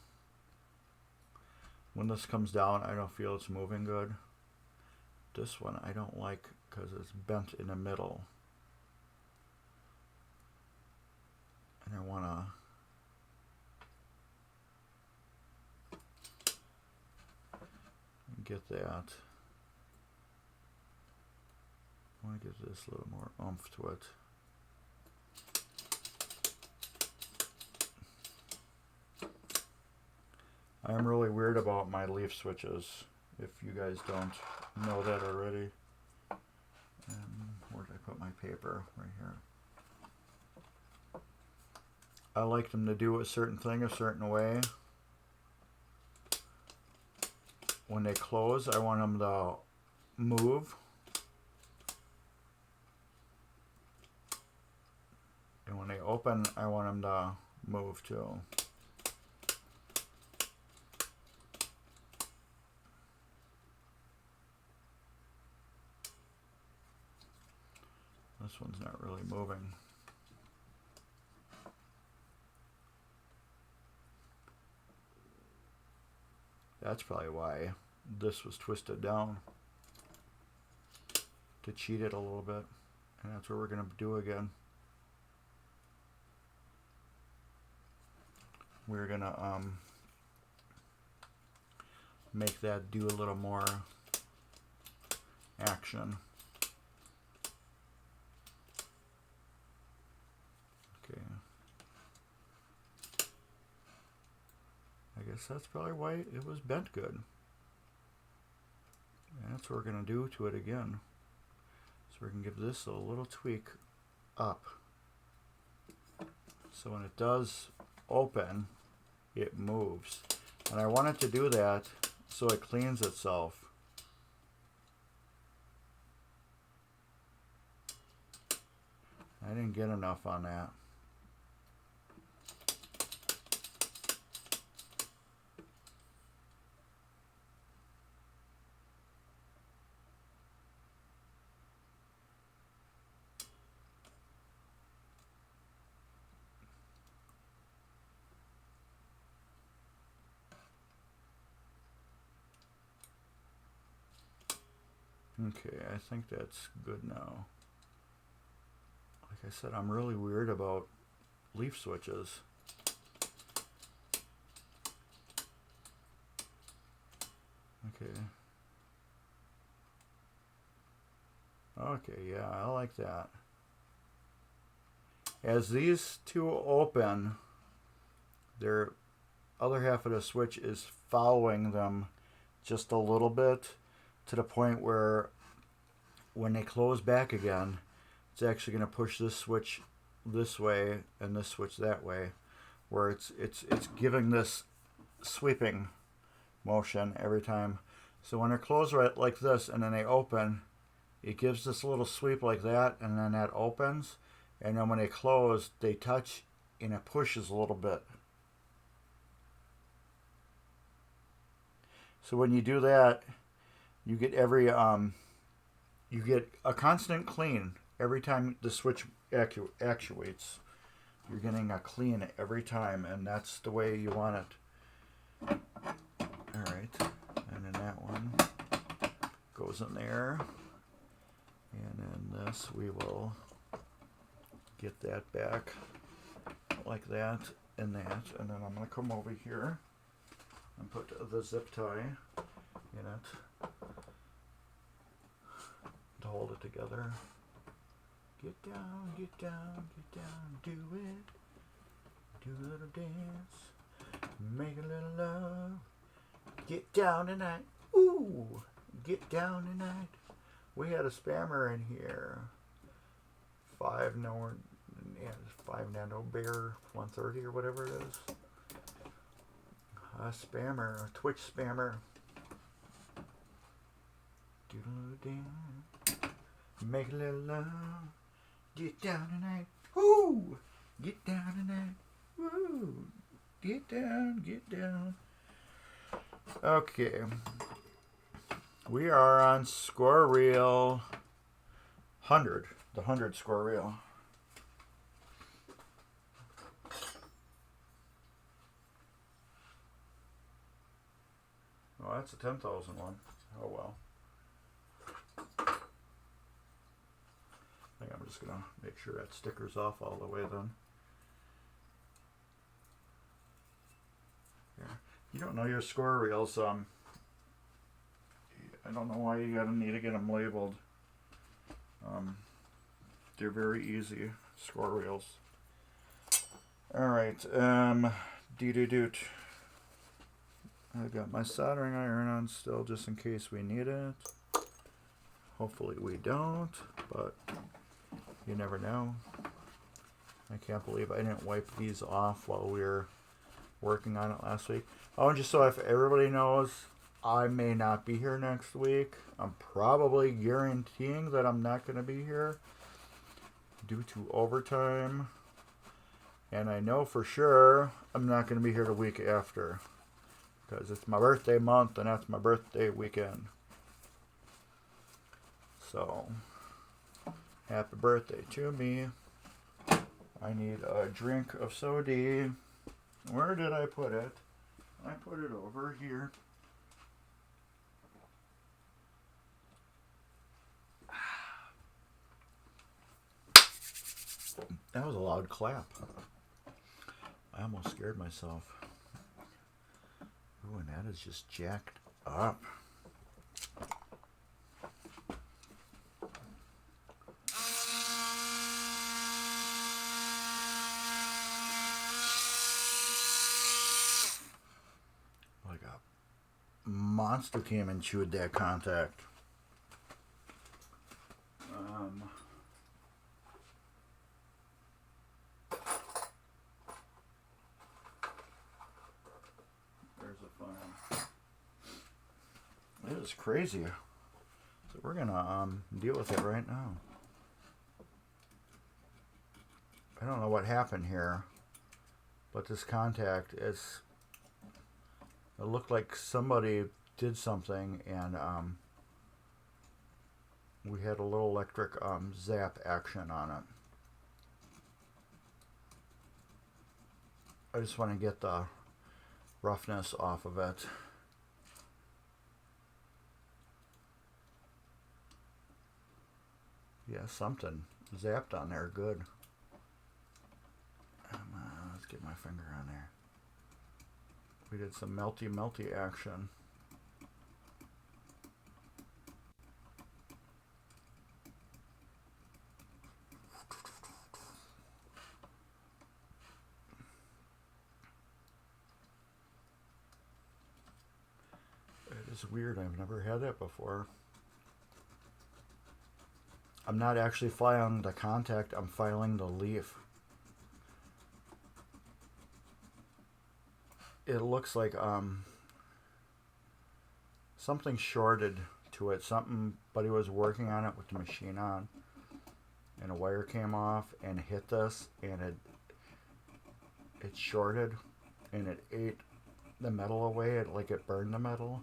When this comes down, I don't feel it's moving good. This one I don't like because it's bent in the middle. And I want to get that. I want to give this a little more oomph to it. I'm really weird about my leaf switches, if you guys don't know that already. Where did I put my paper? Right here. I like them to do a certain thing a certain way. When they close, I want them to move. And when they open, I want them to move too. This one's not really moving. That's probably why this was twisted down, to cheat it a little bit. And that's what we're going to do again. We're going to make that do a little more action. Okay. I guess that's probably why it was bent good. And that's what we're going to do to it again. So we can give this a little tweak up. So when it does open, it moves. And I want it to do that so it cleans itself. I didn't get enough on that. Okay, I think that's good now. Like I said, I'm really weird about leaf switches. Okay. Okay, yeah, I like that. As these two open, their other half of the switch is following them just a little bit, to the point where when they close back again, it's actually going to push this switch this way and this switch that way, where it's giving this sweeping motion every time. So when they're closed right like this and then they open, it gives this little sweep like that, and then that opens, and then when they close, they touch and it pushes a little bit. So when you do that, you get you get a constant clean every time the switch actuates. You're getting a clean every time, and that's the way you want it. All right, and then that one goes in there, and then this we will get that back like that and that, and then I'm going to come over here and put the zip tie in it to hold it together. Get down, get down, get down, do it. Do a little dance, make a little love. Get down tonight, ooh, get down tonight. We had a spammer in here. 5 nano bear 130 or whatever it is. A spammer, a Twitch spammer. Do a little dance, make a little love. Get down tonight, woo! Get down tonight, woo! Get down, get down. Okay, we are on score reel 100, the 100 score reel. Oh, that's a 10,000 one. Oh well. I think I'm just gonna make sure that sticker's off all the way then. Yeah. You don't know your score reels. I don't know why you need to get them labeled. They're very easy score reels. All right. Doot. I got my soldering iron on still, just in case we need it. Hopefully we don't, but you never know. I can't believe I didn't wipe these off while we were working on it last week. Oh, and just so if everybody knows, I may not be here next week. I'm probably guaranteeing that I'm not going to be here due to overtime. And I know for sure I'm not going to be here the week after, because it's my birthday month and that's my birthday weekend. So, happy birthday to me. I need a drink of soda. Where did I put it? I put it over here. That was a loud clap. I almost scared myself. Ooh, and that is just jacked up. Like a monster came and chewed that contact. There's a fun. It is crazy. So we're gonna deal with it right now. I don't know what happened here, but this contact is. It looked like somebody did something, and we had a little electric zap action on it. I just want to get the roughness off of it. Yeah, something zapped on there. Good. Let's get my finger on there. We did some melty action. It is weird. I've never had that before. I'm not actually filing the contact. I'm filing the leaf. It looks like something shorted to it. Somebody was working on it with the machine on, and a wire came off and hit this, and it shorted, and it ate the metal away. It burned the metal.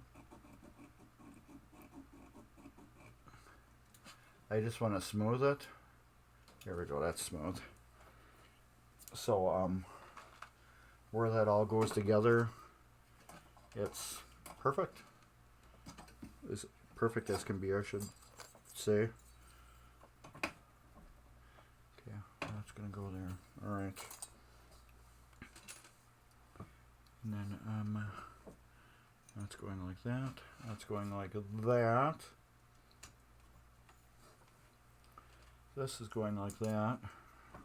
I just want to smooth it. There we go. That's smooth. So where that all goes together, it's perfect. As perfect as can be, I should say. Okay, that's gonna go there. All right. And then that's going like that. That's going like that. This is going like that.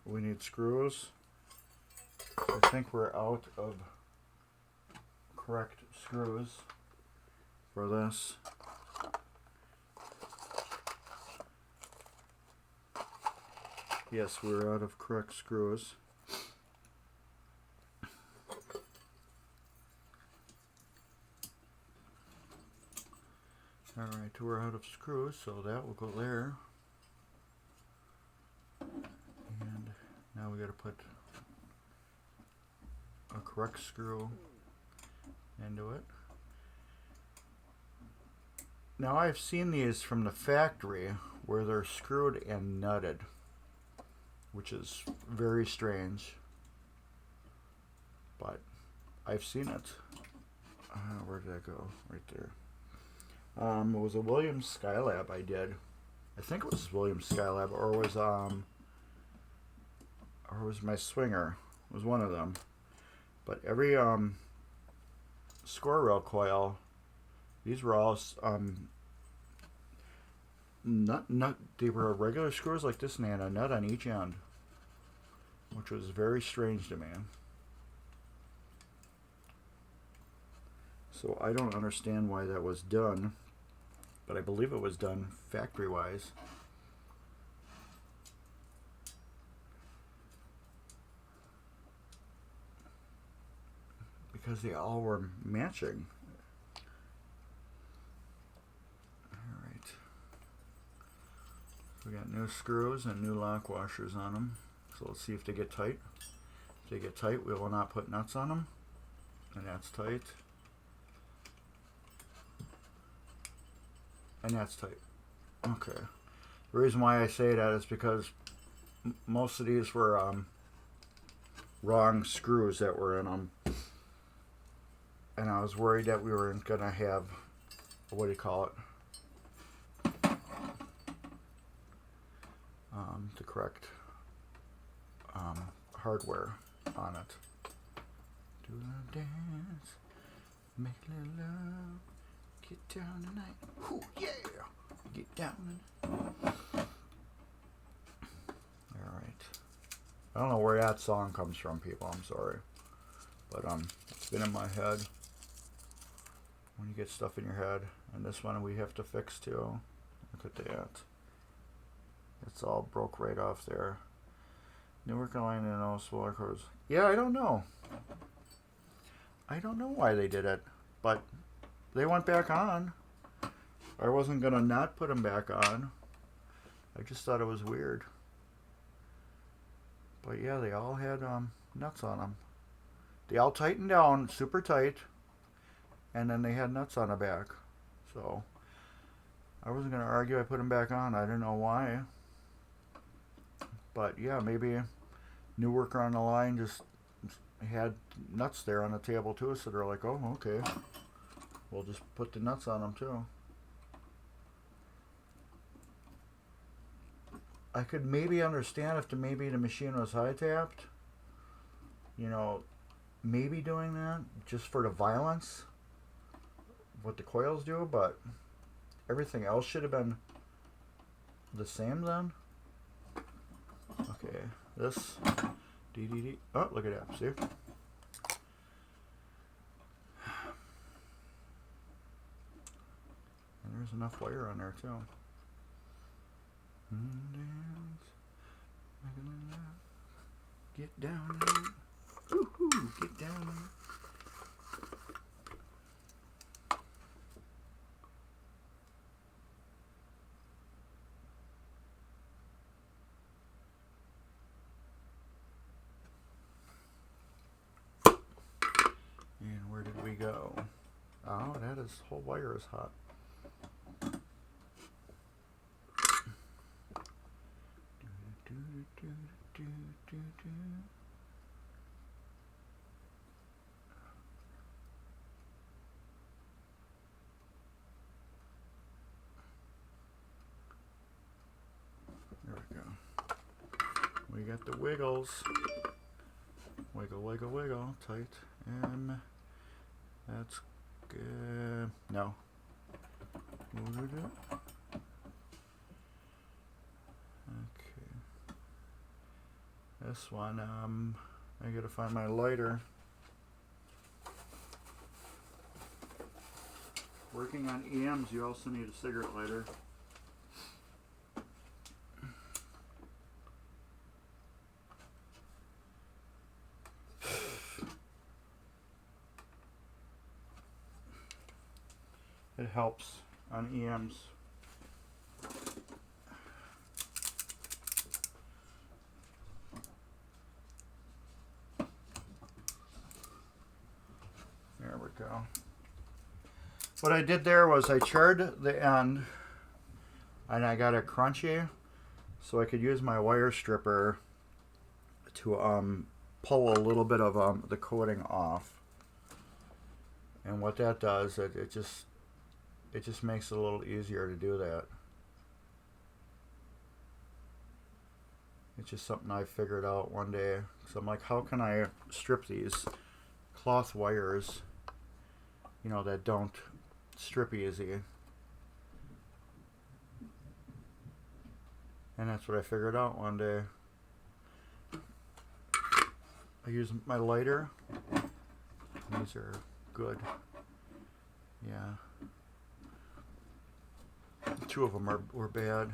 We need screws. I think we're out of correct screws for this. Yes, we're out of correct screws. Alright, we're out of screws, so that will go there. And now we got to put a correct screw into it. Now I've seen these from the factory where they're screwed and nutted, which is very strange, but I've seen it. Where did that go? Right there. It was a Williams Skylab I did. I think it was Williams Skylab, or was my Swinger. It was one of them. But every score rail coil, these were all they were regular screws like this, and they had a nut on each end, which was very strange to me. So I don't understand why that was done, but I believe it was done factory-wise. Because they all were matching. Alright. We got new screws and new lock washers on them. So let's see if they get tight. If they get tight, we will not put nuts on them. And that's tight. And that's tight. Okay. The reason why I say that is because most of these were wrong screws that were in them. And I was worried that we were going to have, what do you call it? The correct hardware on it. Do a dance, make a little love, Get down tonight. Ooh, yeah. Get down tonight. Alright. I don't know where that song comes from, people. I'm sorry. But it's been in my head. When you get stuff in your head. And this one we have to fix too. Look at that. It's all broke right off there. Newark line and all smaller cars. Yeah, I don't know. I don't know why they did it. But they went back on. I wasn't going to not put them back on. I just thought it was weird. But yeah, they all had nuts on them. They all tightened down super tight. And then they had nuts on the back. So I wasn't going to argue. I put them back on. I didn't know why. But yeah, maybe new worker on the line just had nuts there on the table too. So they're like, oh, okay. We'll just put the nuts on them too. I could maybe understand if maybe the machine was high tapped. You know, maybe doing that just for the violence. What the coils do, but everything else should have been the same then. Okay, this DDD. Oh, look at that. See? And there's enough wire on there too. Get down there. Woohoo! Get down there. And where did we go? Oh, that is, whole wire is hot. There we go. We got the wiggles. Wiggle, wiggle, wiggle. Tight. That's good. No. Okay. This one, I gotta find my lighter. Working on EMs, you also need a cigarette lighter. It helps on EMs. There we go. What I did there was I charred the end and I got it crunchy so I could use my wire stripper to pull a little bit of the coating off. And what that does, it just makes it a little easier to do that. It's just something I figured out one day. So I'm like, how can I strip these cloth wires, you know, that don't strip easy? And that's what I figured out one day. I use my lighter. These are good. Yeah. Two of them were bad.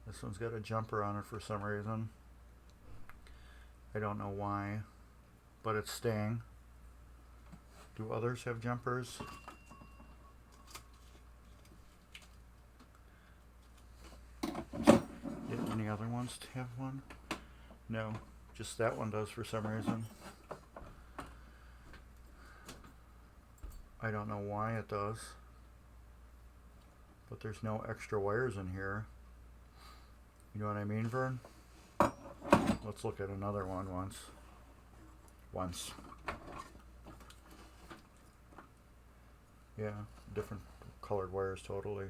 This one's got a jumper on it for some reason. I don't know why, but it's staying. Do others have jumpers? Did any other ones have one? No, just that one does for some reason. I don't know why it does. But there's no extra wires in here. You know what I mean, Vern? Let's look at another one once. Yeah, different colored wires totally.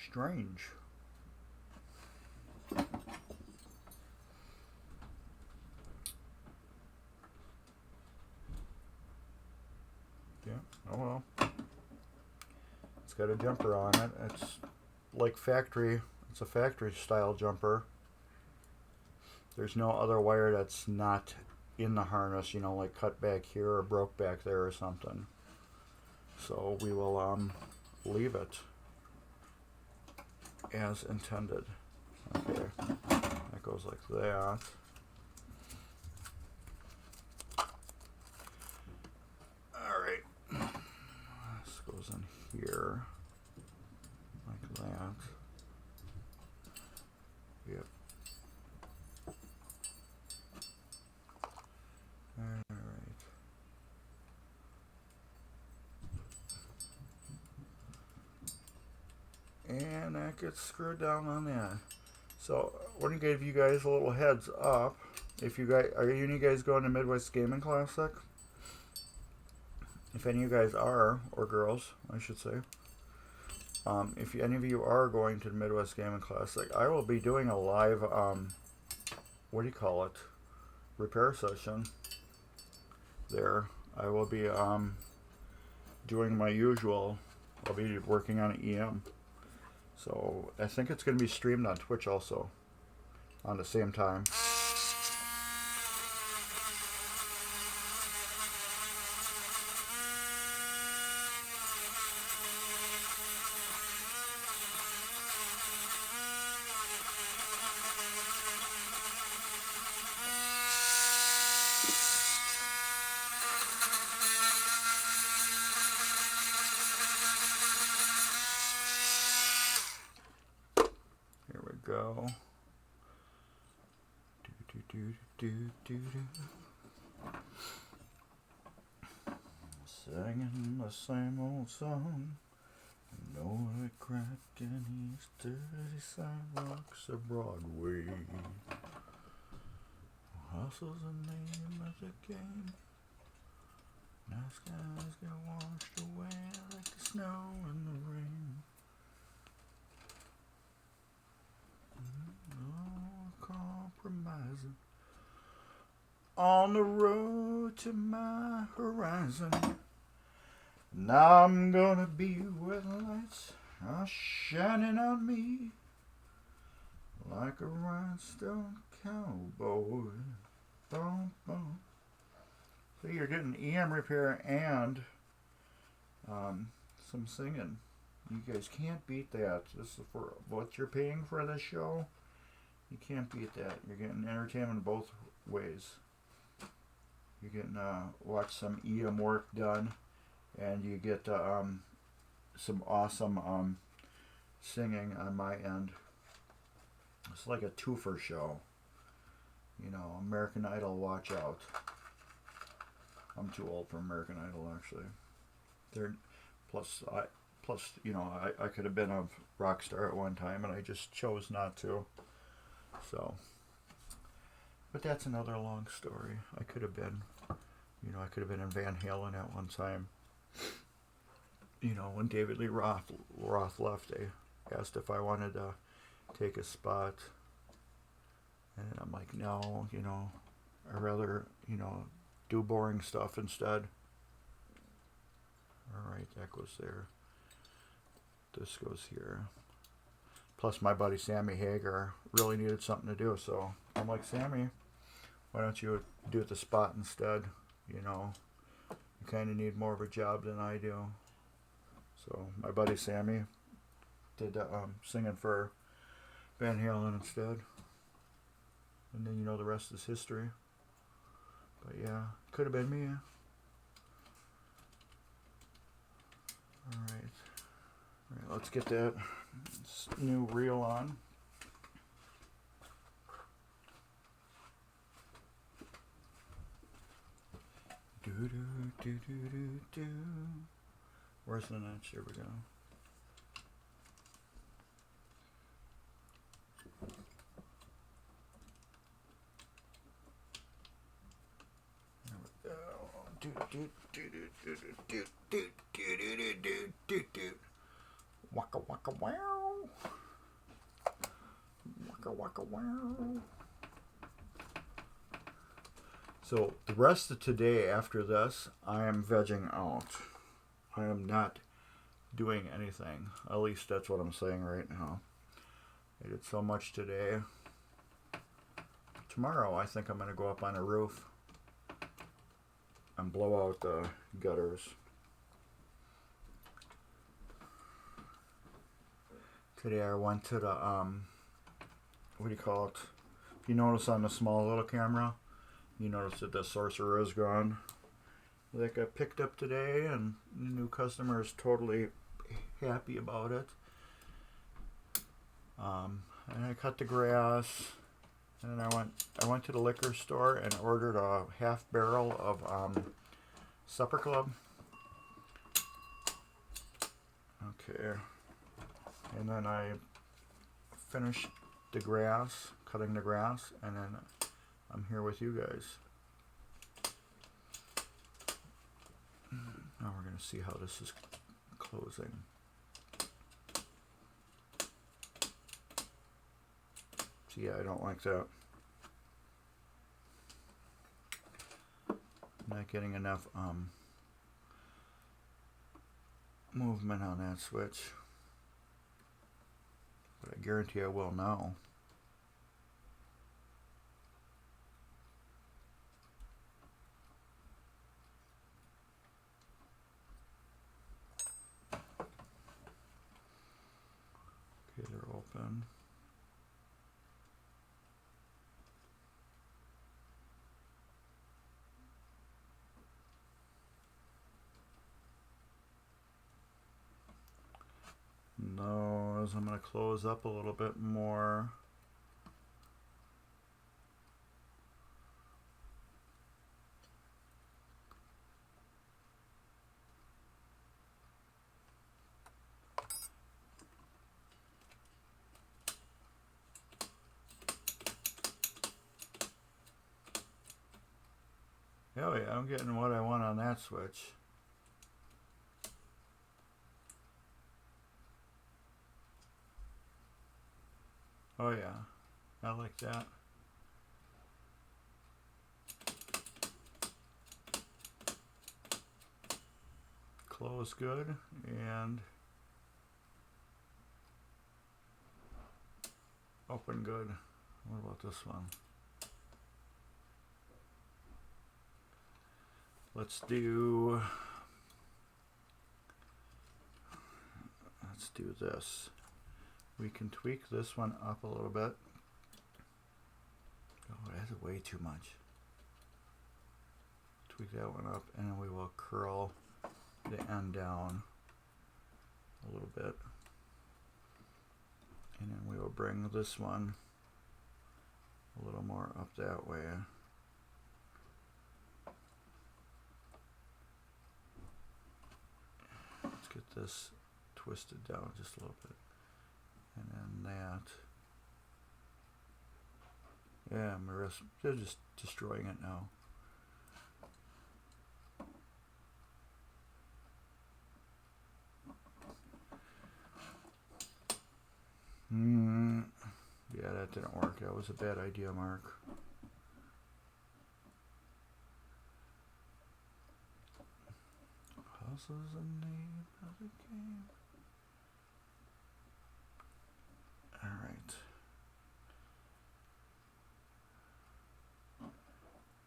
Strange. Oh well. It's got a jumper on it. It's like factory. It's a factory style jumper. There's no other wire that's not in the harness, you know, like cut back here or broke back there or something. So we will leave it as intended. Okay, that goes like that. Alright, this goes in here like that. Yep. Alright. And that gets screwed down on that. So I want to give you guys a little heads up. If you guys are any of you guys going to Midwest Gaming Classic? If any of you guys are, or girls, I should say. If any of you are going to the Midwest Gaming Classic, I will be doing a live, what do you call it? Repair session. There, I will be doing my usual. I'll be working on an EM. So I think it's going to be streamed on Twitch also on the same time. Go. Singing the same old song. No it cracked in these dirty sidewalks of Broadway. Hustle's the name of the game. Nice guys get washed away like the snow and the rain. No compromising on the road to my horizon. Now I'm gonna be where the lights are shining on me like a rhinestone cowboy. Boom, boom. So you're getting EM repair and some singing. You guys can't beat that. This is for what you're paying for this show. You can't beat that. You're getting entertainment both ways. You can watch some EM work done, and you get some awesome singing on my end. It's like a twofer show. You know, American Idol, watch out. I'm too old for American Idol, actually. Plus, you know, I could have been a rock star at one time, and I just chose not to. So, but that's another long story. I could have been, you know, I could have been in Van Halen at one time. You know, when David Lee Roth left, they asked if I wanted to take a spot, and I'm like, no, you know, I'd rather, you know, do boring stuff instead. All right, that goes there. This goes here. Plus, my buddy Sammy Hagar really needed something to do, so I'm like, Sammy, why don't you do it the spot instead? You know, you kind of need more of a job than I do. So my buddy Sammy did singing for Van Halen instead, and then you know the rest is history. But yeah, could have been me. All right, let's get that new reel on. Do do do do do do. Where's the notch? Here we go. Do do do do do do do do do do do do. Waka waka wow. Waka waka wow. So the rest of today after this, I am vegging out. I am not doing anything. At least that's what I'm saying right now. I did so much today. Tomorrow I think I'm going to go up on a roof and blow out the gutters. Today I went to the, what do you call it? If you notice on the small little camera, you notice that the sorcerer is gone. That got picked up today, and the new customer is totally happy about it. And I cut the grass, and I went to the liquor store and ordered a half barrel of Supper Club. Okay. And then I finished the grass, cutting the grass, and then I'm here with you guys. Now we're going to see how this is closing. See, yeah, I don't like that. I'm not getting enough movement on that switch. But I guarantee I will now. Okay, they're open. Those I'm going to close up a little bit more. Oh yeah, I'm getting what I want on that switch. Oh yeah, I like that. Close good, and open good. What about this one? Let's do this. We can tweak this one up a little bit. Oh, that's way too much. Tweak that one up, and then we will curl the end down a little bit. And then we will bring this one a little more up that way. Let's get this twisted down just a little bit. And then that. Yeah, my wrist, they're just destroying it now. Yeah, that didn't work. That was a bad idea, Mark. Hustle's the name of the game. Alright.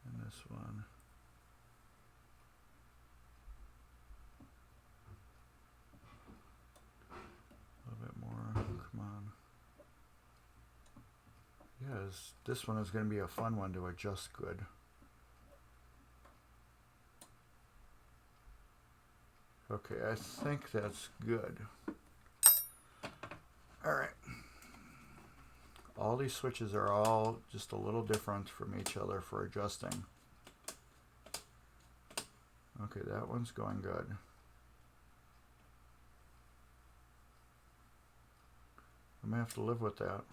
And this one. A little bit more. Come on. Yes, this one is going to be a fun one to adjust good. Okay, I think that's good. Alright. All these switches are all just a little different from each other for adjusting. Okay, that one's going good. I'm going to have to live with that.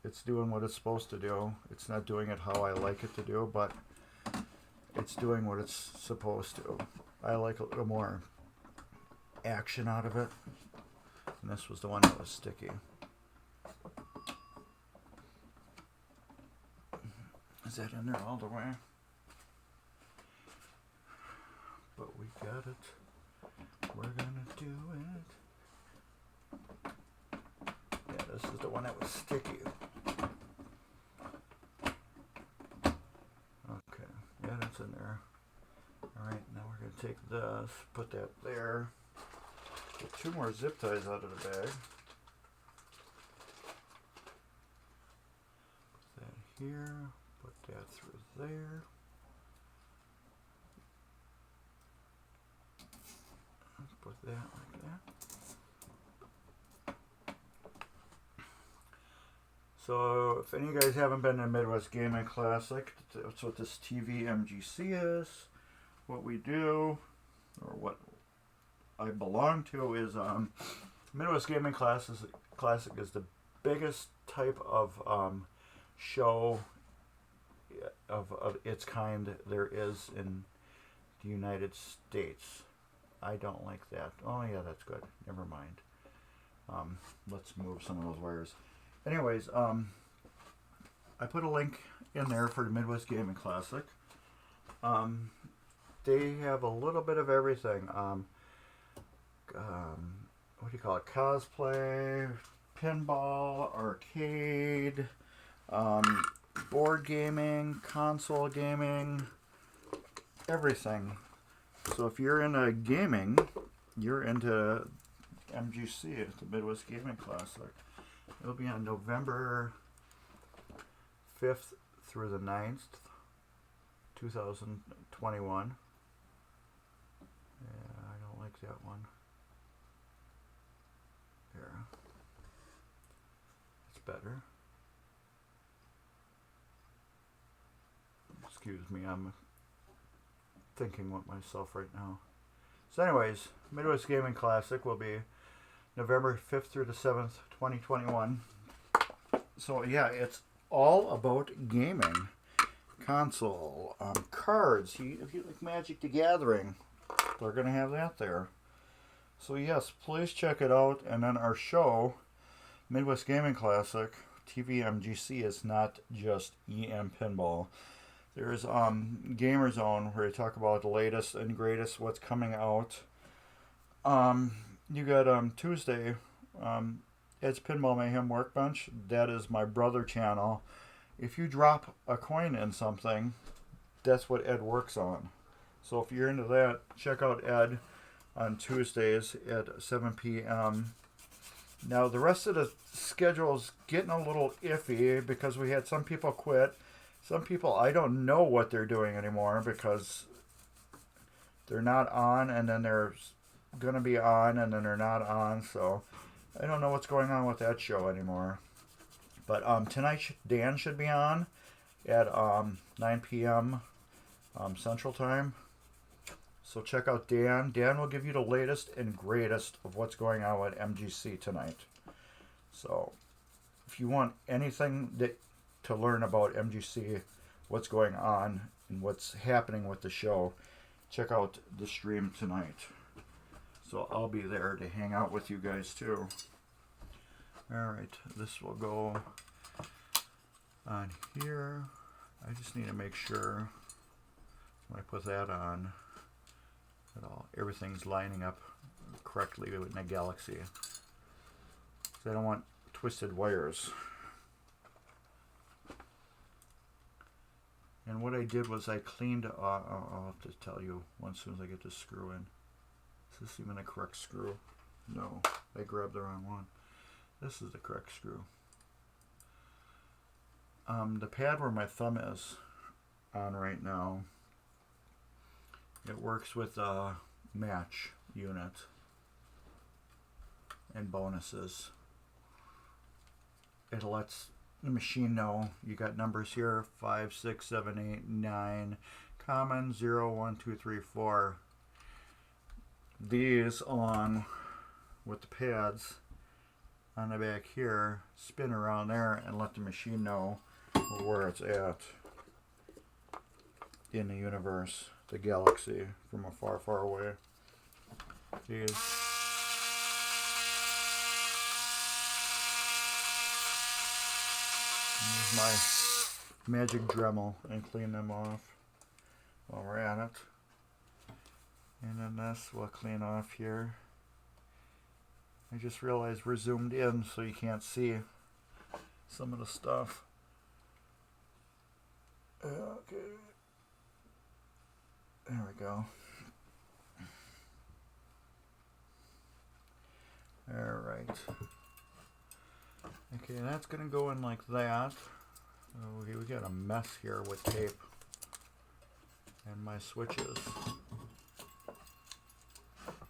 It's doing what it's supposed to do. It's not doing it how I like it to do, but it's doing what it's supposed to. I like a little more action out of it. And this was the one that was sticky. Is that in there all the way? But we got it. We're gonna do it. Yeah, this is the one that was sticky. Okay, yeah, that's in there. Alright, now we're gonna take this, put that there. Get 2 more zip ties out of the bag. Put that here, put that through there. Put that like that. So, if any of you guys haven't been to Midwest Gaming Classic, that's what this tvMGC is. What we do, or what I belong to, is Midwest Gaming Classic is the biggest type of show of its kind there is in the United States. I don't like that. Oh yeah, that's good. Never mind. Let's move some of those wires. Anyways, I put a link in there for the Midwest Gaming Classic. They have a little bit of everything. What do you call it? Cosplay, pinball, arcade, board gaming, console gaming, everything. So if you're into gaming, you're into MGC, the Midwest Gaming Classic. It'll be on November 5th through the 9th, 2021. Yeah, I don't like that one. There. It's better. Excuse me, I'm thinking with myself right now. So anyways, Midwest Gaming Classic will be November 5th through the 7th, 2021. So yeah, it's all about gaming. Console, cards. If you like Magic the Gathering, they're going to have that there. So yes, please check it out. And then our show, Midwest Gaming Classic, tvMGC, is not just EM Pinball. There's Gamer Zone, where they talk about the latest and greatest, what's coming out. You got Tuesday, Ed's Pinball Mayhem Workbench. That is my brother channel. If you drop a coin in something, that's what Ed works on. So if you're into that, check out Ed on Tuesdays at 7 p.m. Now the rest of the schedule is getting a little iffy because we had some people quit. Some people, I don't know what they're doing anymore because they're not on, and then they're going to be on, and then they're not on. So I don't know what's going on with that show anymore. But tonight, Dan should be on at 9 p.m. Central Time. So check out Dan. Dan will give you the latest and greatest of what's going on with MGC tonight. So if you want anything to learn about MGC, what's going on, and what's happening with the show, check out the stream tonight. So I'll be there to hang out with you guys too. Alright, this will go on here. I just need to make sure when I put that on that everything's lining up correctly with my Galaxy. So I don't want twisted wires. And what I did was I cleaned, I'll have to tell you as soon as I get this screw in. Is this even a correct screw? No, I grabbed the wrong one. This is the correct screw. The pad where my thumb is on right now, it works with a match unit and bonuses. It lets the machine know you got numbers here: 5, 6, 7, 8, 9, common 0, 1, 2, 3, 4. These, along with the pads on the back here, spin around there and let the machine know where it's at in the universe, the galaxy, from a far, far away. These. Here's my magic Dremel, and clean them off while we're at it. And then this we'll clean off here. I just realized we're zoomed in so you can't see some of the stuff. Okay. There we go. Alright. Okay, that's going to go in like that. Okay, we got a mess here with tape. And my switches.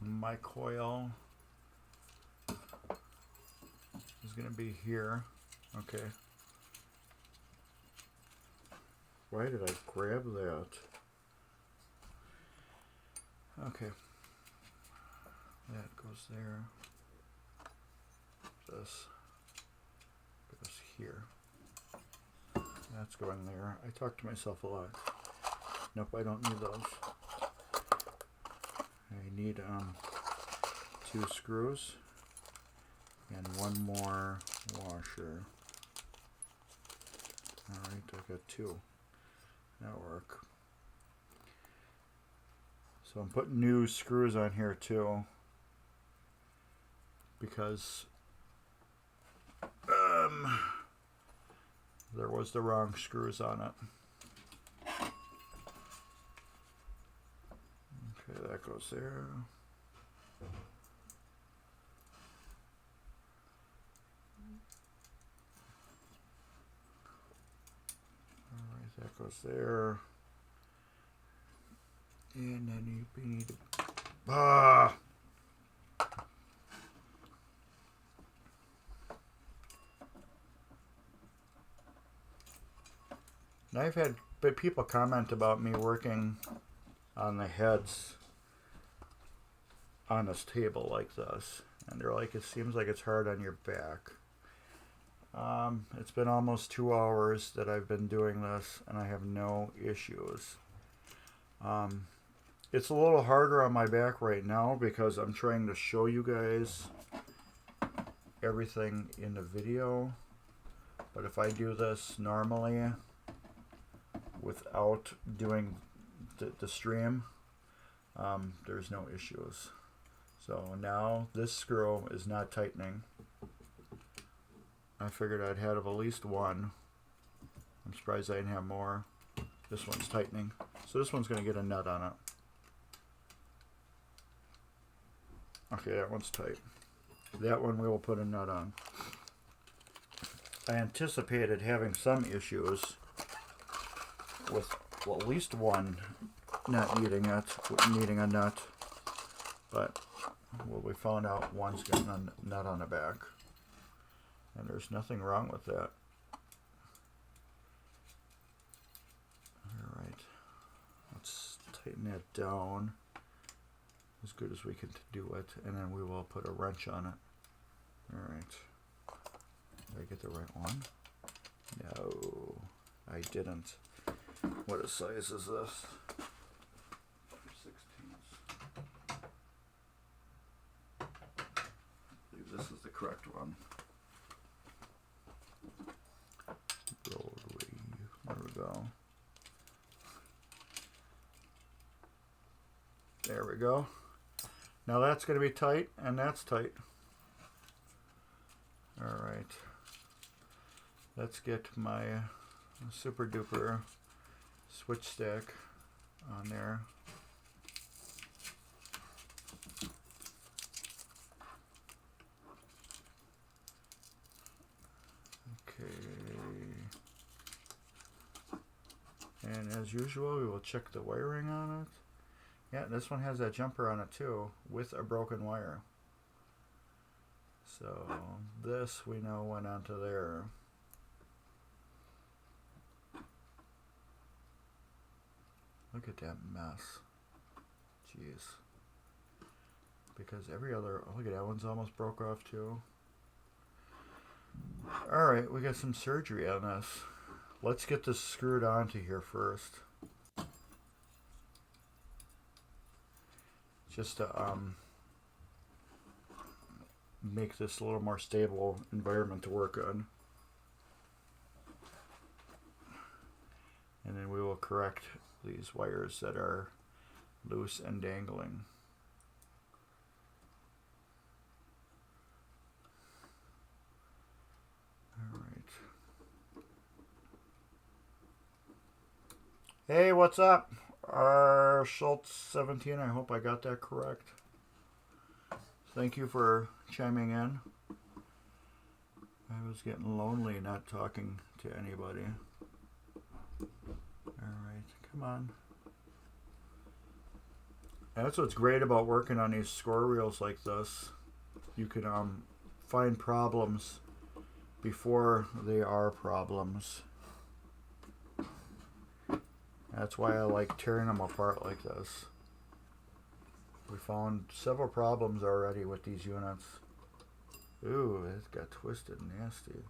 My coil is going to be here. Okay. Why did I grab that? Okay. That goes there. This goes here. That's going there. I talk to myself a lot. Nope, I don't need those. I need 2 screws and 1 more washer. Alright, I got 2. That'll work. So I'm putting new screws on here too, because there was the wrong screws on it. Okay, that goes there. Alright, that goes there. And then you need to... And I've had people comment about me working on the heads on this table like this. And they're like, it seems like it's hard on your back. It's been almost 2 hours that I've been doing this, and I have no issues. It's a little harder on my back right now because I'm trying to show you guys everything in the video. But if I do this normally without doing the stream, there's no issues. So now this screw is not tightening. I figured I'd have at least one. I'm surprised I didn't have more. This one's tightening. So this one's going to get a nut on it. Okay, that one's tight. That one we will put a nut on. I anticipated having some issues with, well, at least one not needing a nut. But well, we found out one's got a nut on the back. And there's nothing wrong with that. Alright. Let's tighten that down as good as we can do it. And then we will put a wrench on it. Alright. Did I get the right one? No, I didn't. What size is this? 16s. I believe this is the correct one. Rotary. There we go. There we go. Now that's going to be tight, and that's tight. Alright. Let's get my super duper switch stack on there. Okay. And as usual, we will check the wiring on it. Yeah, this one has that jumper on it too, with a broken wire. So this we know went onto there. Look at that mess. Jeez. Because every other, oh, look at that one's almost broke off too. Alright, we got some surgery on this. Let's get this screwed onto here first. Just to make this a little more stable environment to work on. And then we will correct these wires that are loose and dangling. All right. Hey, what's up? R. Schultz 17. I hope I got that correct. Thank you for chiming in. I was getting lonely not talking to anybody. Alright, come on. That's what's great about working on these score reels like this. You can find problems before they are problems. That's why I like tearing them apart like this. We found several problems already with these units. Ooh, it got twisted nasty.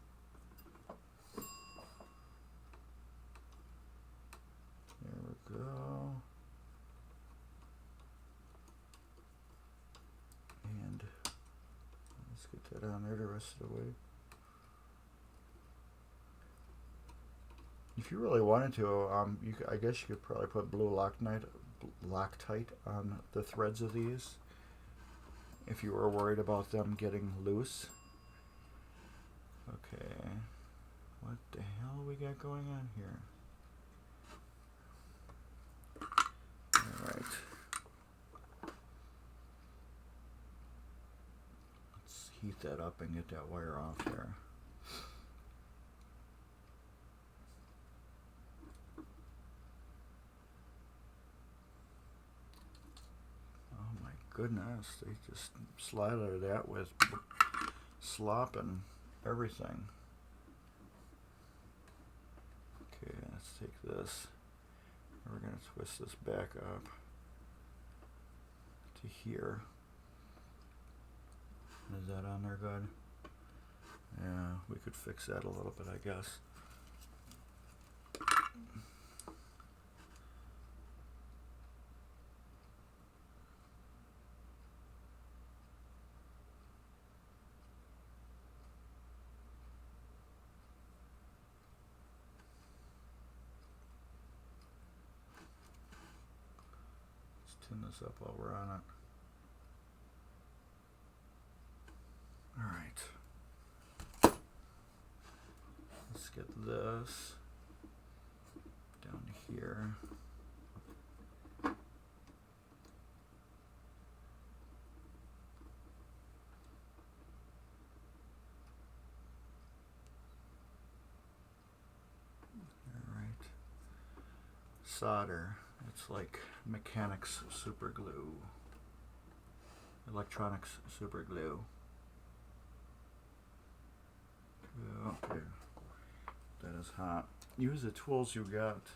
There we go. And let's get that on there the rest of the way. If you really wanted to, I guess you could probably put blue Loctite on the threads of these if you were worried about them getting loose. Okay, what the hell we got going on here? Alright. Let's heat that up and get that wire off there. Goodness, they just slather that with slop and everything. Okay, let's take this. We're going to twist this back up to here. Is that on there good? Yeah, we could fix that a little bit, I guess. Tin this up while we're on it. Alright. Let's get this down to here. Alright. Solder. It's like mechanics super glue. Electronics super glue. Okay. That is hot. Use the tools you got to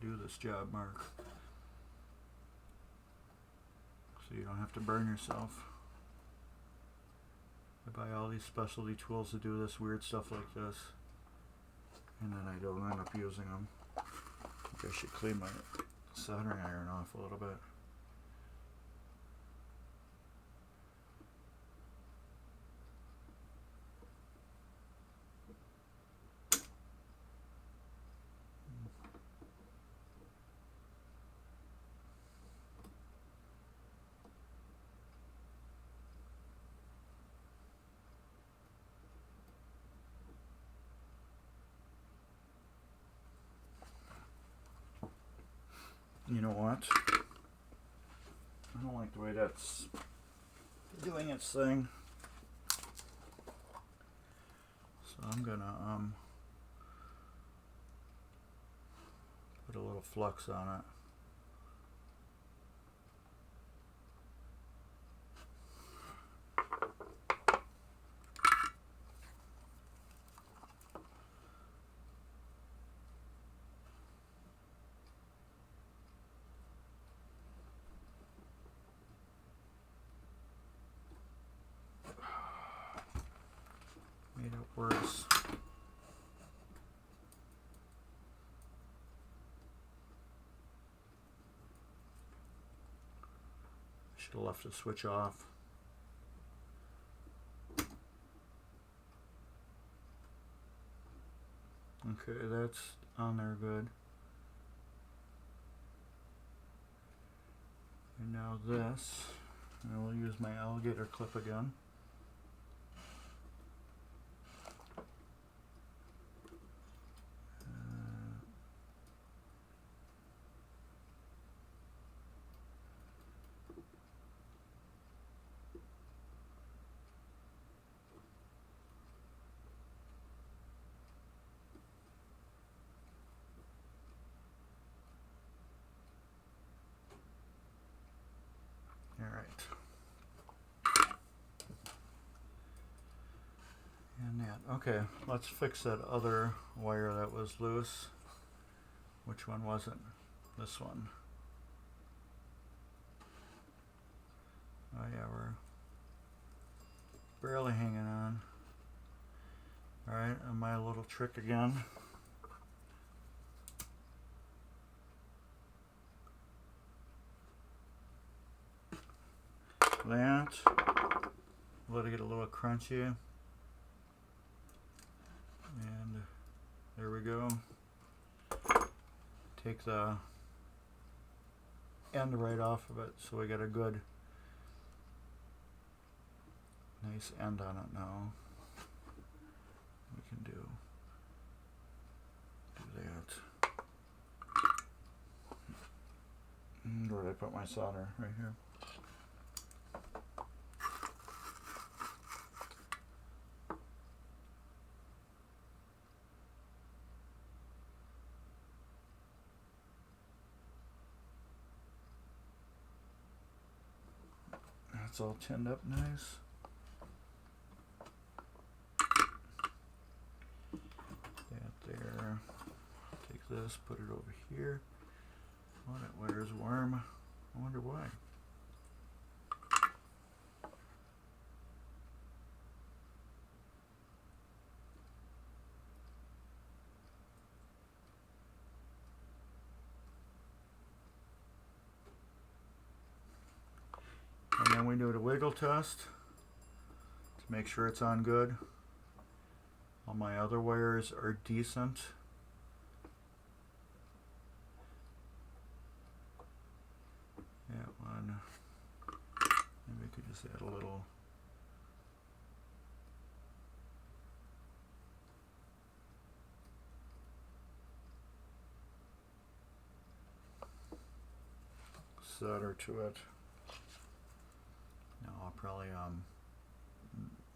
do this job, Mark. So you don't have to burn yourself. I buy all these specialty tools to do this weird stuff like this. And then I don't end up using them. I think I should clean my soldering iron off a little bit. You know what? I don't like the way that's doing its thing. So I'm gonna put a little flux on it. Made it worse. Should have left the switch off. Okay, that's on there good. And now this, and I will use my alligator clip again. Okay, let's fix that other wire that was loose. Which one was it? This one. Oh yeah, we're barely hanging on. Alright, and my little trick again. That. Let it get a little crunchy. And there we go. Take the end right off of it so we get a good nice end on it now. We can do that. Where did I put my solder? Right here. It's all tinned up nice. That there. Take this, put it over here. Oh, that wire's warm. I wonder why. And then we do the wiggle test to make sure it's on good. All my other wires are decent. That one, maybe we could just add a little. Solder to it. Now I'll probably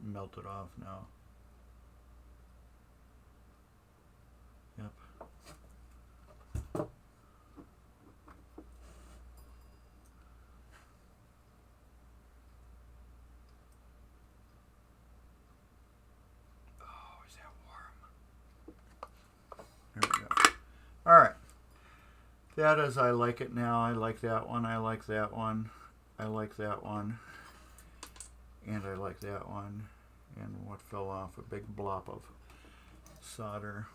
melt it off now. Yep. Oh, is that warm? There we go. All right. That is, I like it now. I like that one. I like that one. I like that one. And I like that one. And what fell off? A big blob of solder.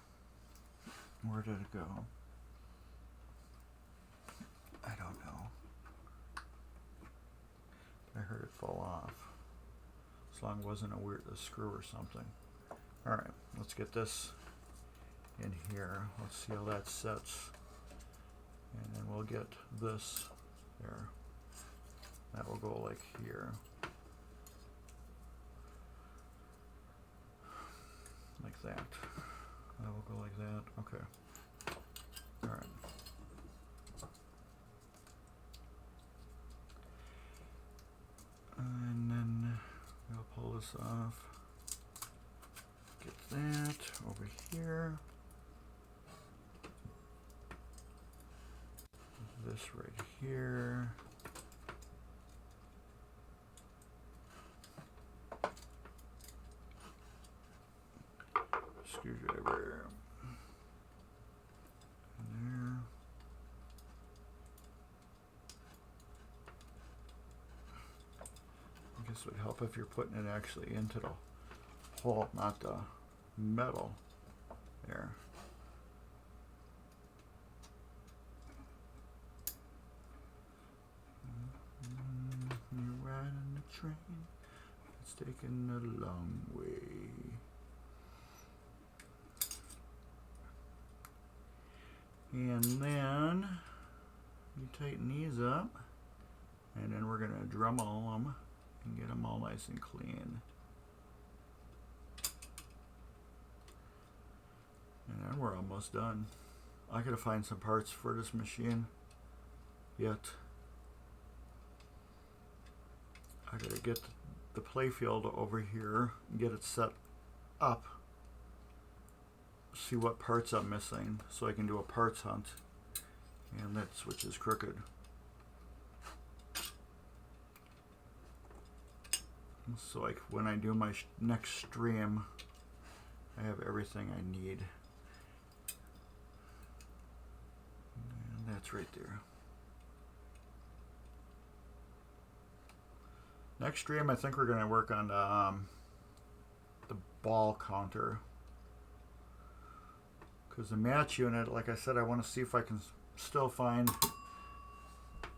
Where did it go? I don't know. I heard it fall off. As long as it wasn't a screw or something. Alright, let's get this in here. Let's see how that sets. And then we'll get this there. That will go like here. Like that. That will go like that. Okay. Alright. And then we'll pull this off. Get that over here. This right here. Screwdriver. And there. I guess it would help if you're putting it actually into the hole, not the metal. There. You're riding the train. It's taking a long way. And then you tighten these up. Dremel them and get them all nice and clean. And we're almost done. I gotta find some parts for this machine yet. I gotta get the playfield over here and get it set up. See what parts I'm missing so I can do a parts hunt. And that switch is crooked. So like when I do my next stream, I have everything I need. And that's right there. Next stream, I think we're going to work on the ball counter. Because the match unit, like I said, I want to see if I can still find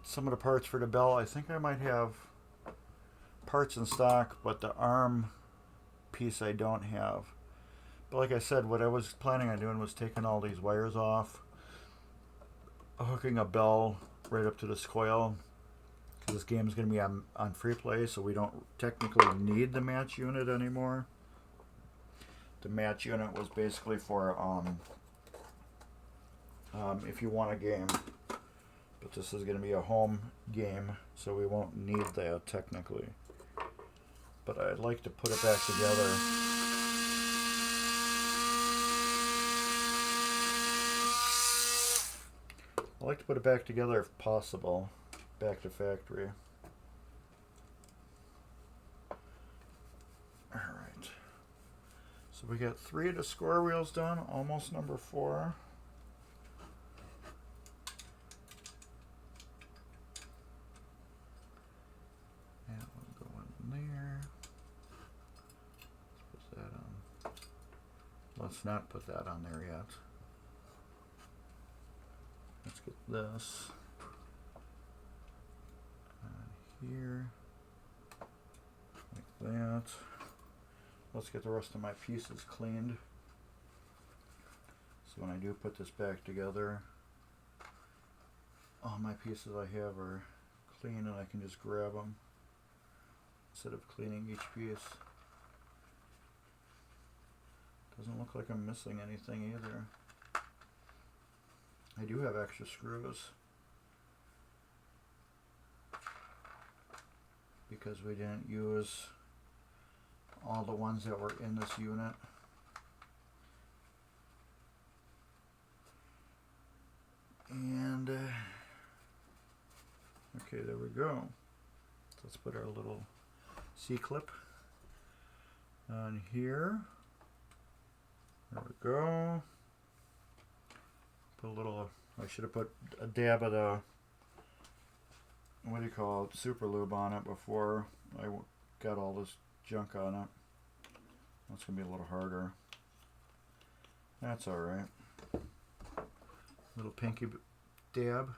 some of the parts for the bell. I think I might have parts in stock, but the arm piece I don't have. But like I said, what I was planning on doing was taking all these wires off, hooking a bell right up to this coil. This game is going to be on free play, so we don't technically need the match unit anymore. The match unit was basically for if you want a game, but this is going to be a home game, so we won't need that technically. But I'd like to put it back together. I'd like to put it back together if possible. Back to factory. Alright. So we got 3 of the score wheels done, almost number 4. And we'll go in there. Let's put that on. Let's not put that on there yet. Let's get this here, like that. Let's get the rest of my pieces cleaned. So when I do put this back together, all my pieces I have are clean and I can just grab them instead of cleaning each piece. Doesn't look like I'm missing anything either. I do have extra screws, because we didn't use all the ones that were in this unit. And okay, there we go. So let's put our little C-clip on here. There we go. Put a little, I should have put a dab of the, what do you call it, super lube on it before I got all this junk on it. That's going to be a little harder. That's alright. Little pinky dab.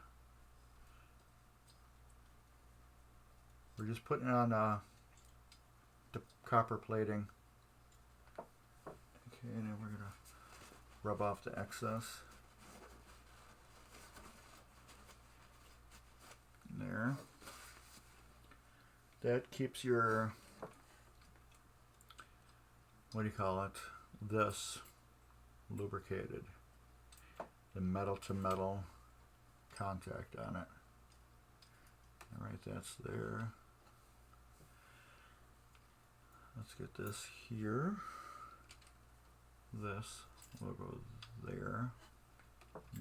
We're just putting on the copper plating. Okay, and then we're going to rub off the excess. There. That keeps your, what do you call it, this lubricated. The metal to metal contact on it. Alright, that's there. Let's get this here. This will go there.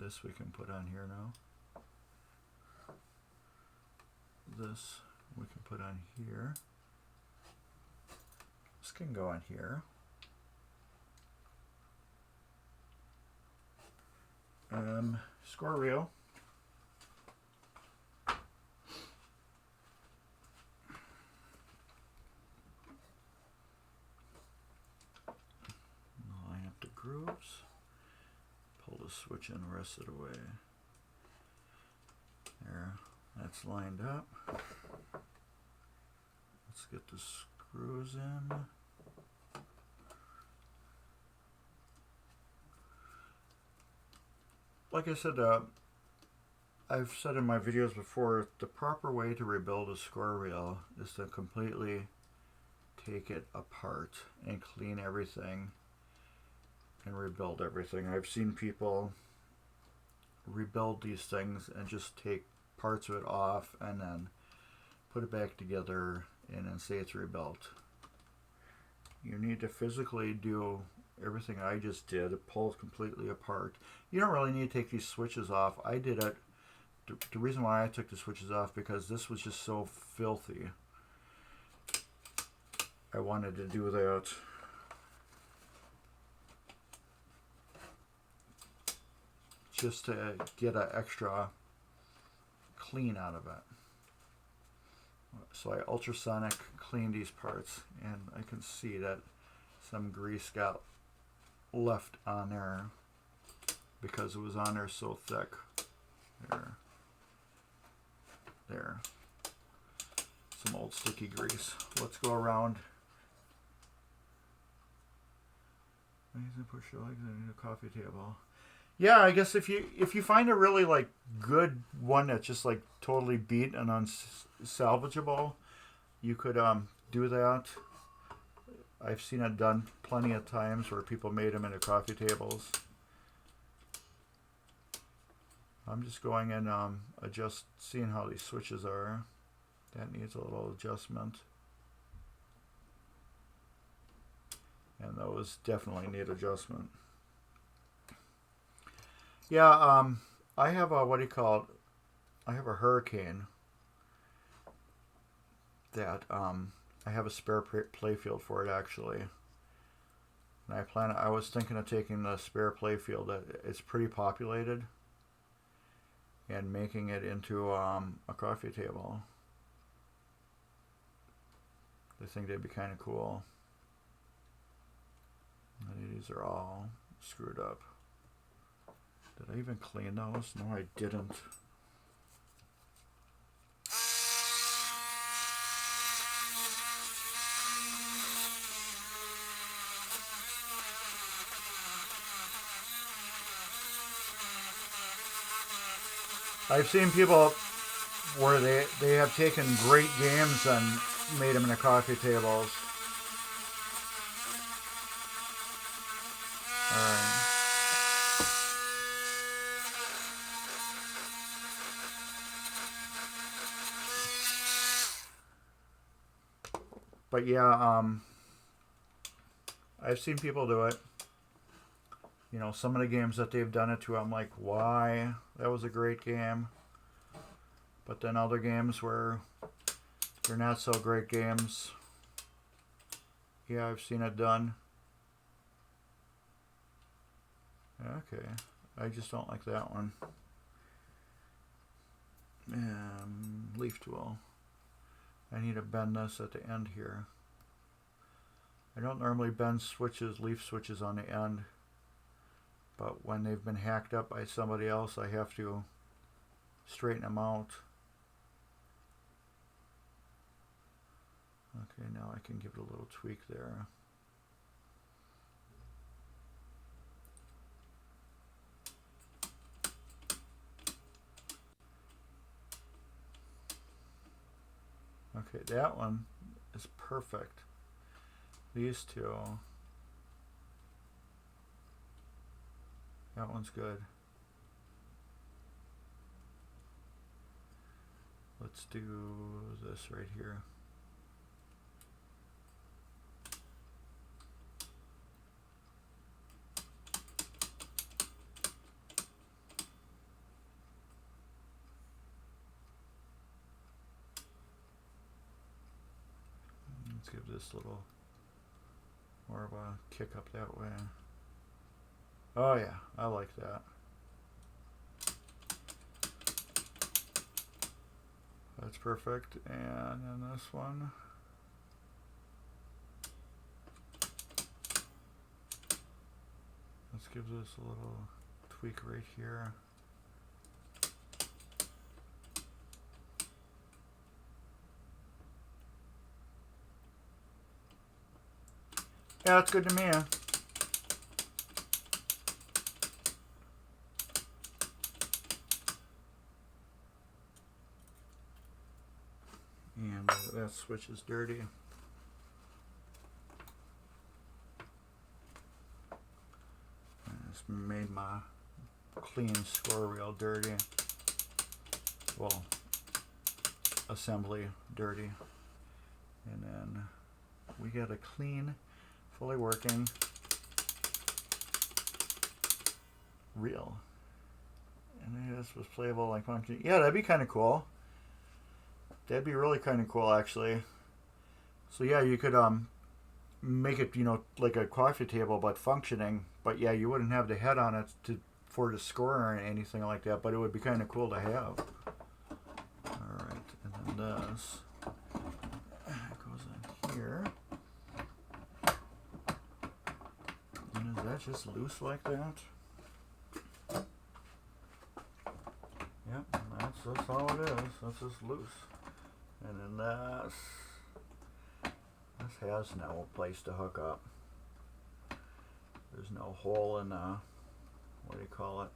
This we can put on here now. This we can put on here. This can go on here. Score reel. Line up the grooves. Pull the switch in the rest of the way. There. That's lined up. Let's get the screws in. Like I said, I've said in my videos before, the proper way to rebuild a score reel is to completely take it apart and clean everything and rebuild everything. I've seen people rebuild these things and just take parts of it off and then put it back together and then say it's rebuilt. You need to physically do everything I just did, pull it completely apart. You don't really need to take these switches off. I did it. The reason why I took the switches off, because this was just so filthy. I wanted to do that. Just to get an extra clean out of it. So I ultrasonic cleaned these parts, and I can see that some grease got left on there because it was on there so thick. There. Some old sticky grease. Let's go around. I need to push your legs. I need a coffee table. Yeah, I guess if you find a really like good one that's just like totally beat and unsalvageable, you could do that. I've seen it done plenty of times where people made them into coffee tables. I'm just going and seeing how these switches are. That needs a little adjustment. And those definitely need adjustment. Yeah, I have a, what do you call it? I have a Hurricane that I have a spare playfield for it actually. And I was thinking of taking the spare playfield that it's pretty populated and making it into a coffee table. I think they'd be kind of cool. These are all screwed up. Did I even clean those? No, I didn't. I've seen people where they have taken great games and made them into coffee tables. Alright. But yeah, I've seen people do it. You know, some of the games that they've done it to, I'm like, why? That was a great game. But then other games where they're not so great games, yeah, I've seen it done. Okay, I just don't like that one. Leaf tool. I need to bend this at the end here. I don't normally bend switches, leaf switches on the end, but when they've been hacked up by somebody else, I have to straighten them out. Okay, now I can give it a little tweak there. Okay, that one is perfect. These two. That one's good. Let's do this right here. Let's give this a little more of a kick up that way. Oh yeah, I like that. That's perfect. And then this one. Let's give this a little tweak right here. Yeah, that's good to me. And that switch is dirty. It's made my clean score reel dirty. Well, assembly dirty. And then we got a clean, fully working reel. And this was playable like function. Yeah, that'd be kind of cool. That'd be really kind of cool, actually. So yeah, you could make it, you know, like a coffee table, but functioning. But yeah, you wouldn't have the head on it for the score or anything like that. But it would be kind of cool to have. All right, and then this goes in here. And is that just loose like that? Yep, that's all it is. That's just loose. And then this has no place to hook up. There's no hole in what do you call it?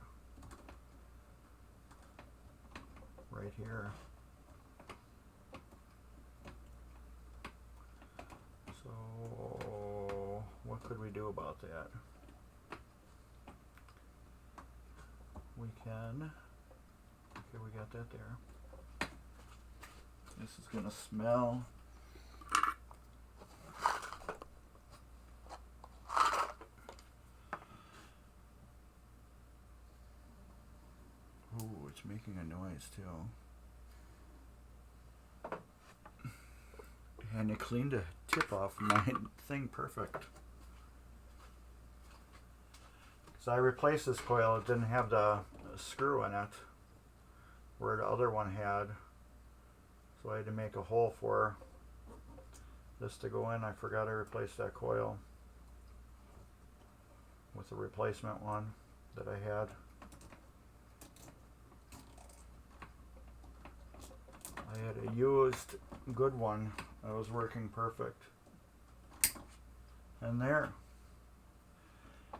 Right here. So what could we do about that? We can, okay, we got that there. This is gonna smell. Ooh, it's making a noise too. And it cleaned the tip off my thing perfect. Because I replaced this coil, it didn't have the screw in it, where the other one had. So I had to make a hole for this to go in. I forgot I replaced that coil with the replacement one that I had. I had a used good one that was working perfect. And there.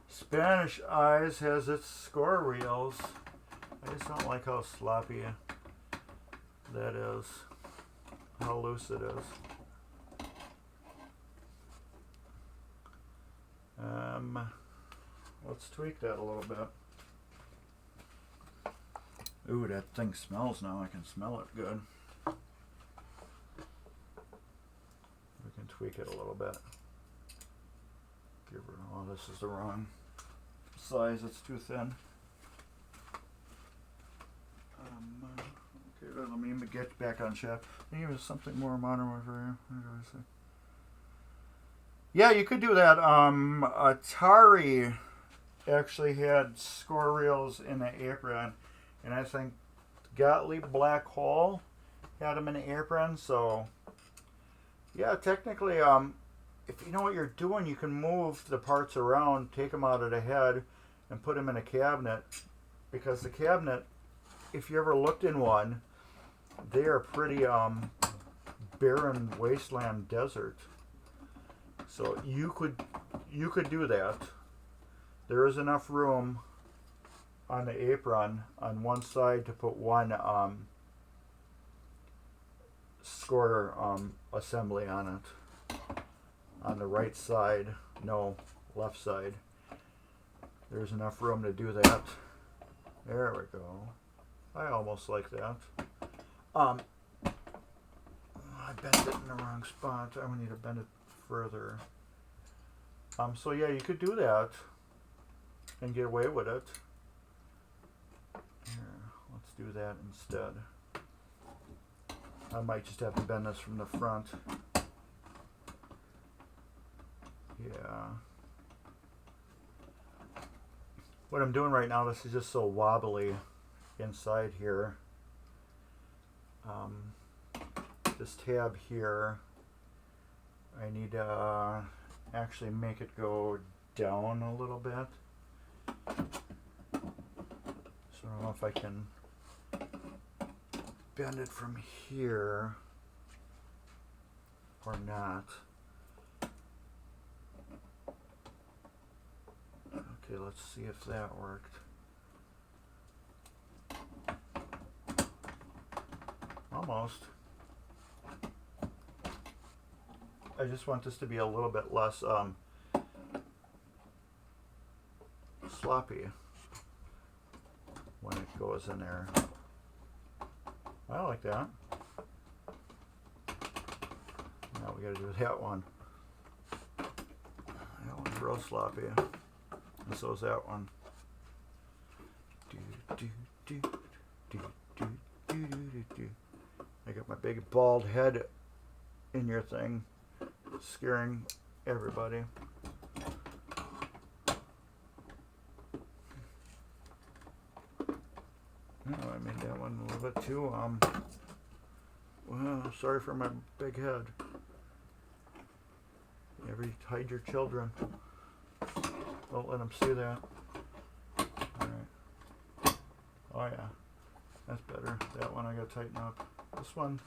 Spanish Eyes has its score reels. I just don't like how sloppy that is. How loose it is. Let's tweak that a little bit. Ooh, that thing smells now. I can smell it good. We can tweak it a little bit. Give her, oh, this is the wrong size. It's too thin. Okay, let me get back on shaft. I think there's something more modern over here. Yeah, you could do that. Atari actually had score reels in the apron, and I think Gottlieb Black Hole had them in the apron. So, yeah, technically, if you know what you're doing, you can move the parts around, take them out of the head, and put them in a cabinet. Because the cabinet, if you ever looked in one, they are pretty barren wasteland desert. So you could do that. There is enough room on the apron on one side to put one score assembly on it. On the right side, no, left side. There's enough room to do that. There we go. I almost like that. I bent it in the wrong spot. I need to bend it further. So yeah, you could do that and get away with it. Here, let's do that instead. I might just have to bend this from the front. Yeah. What I'm doing right now, this is just so wobbly inside here. This tab here, I need to actually make it go down a little bit. So I don't know if I can bend it from here or not. Okay, let's see if that worked. Almost. I just want this to be a little bit less sloppy when it goes in there. I like that. Now we got to do that one. That one's real sloppy. And so is that one. I got my big bald head in your thing, scaring everybody. Oh, I made that one a little bit too, well, sorry for my big head. Hide your children. Don't let them see that. Alright. Oh yeah, that's better. That one I gotta tighten up. This one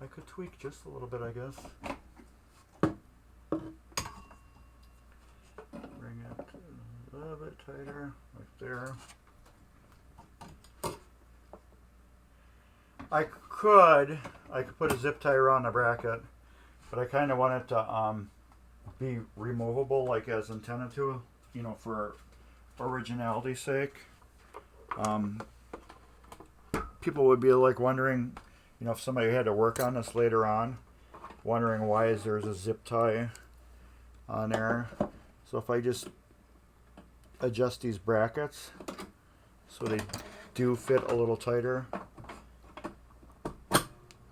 I could tweak just a little bit, I guess. Bring it a little bit tighter, like there. I could put a zip tie around the bracket, but I kind of want it to be removable, like as intended to, you know, for originality's sake. People would be like wondering, you know, if somebody had to work on this later on, wondering why there's a zip tie on there. So if I just adjust these brackets so they do fit a little tighter,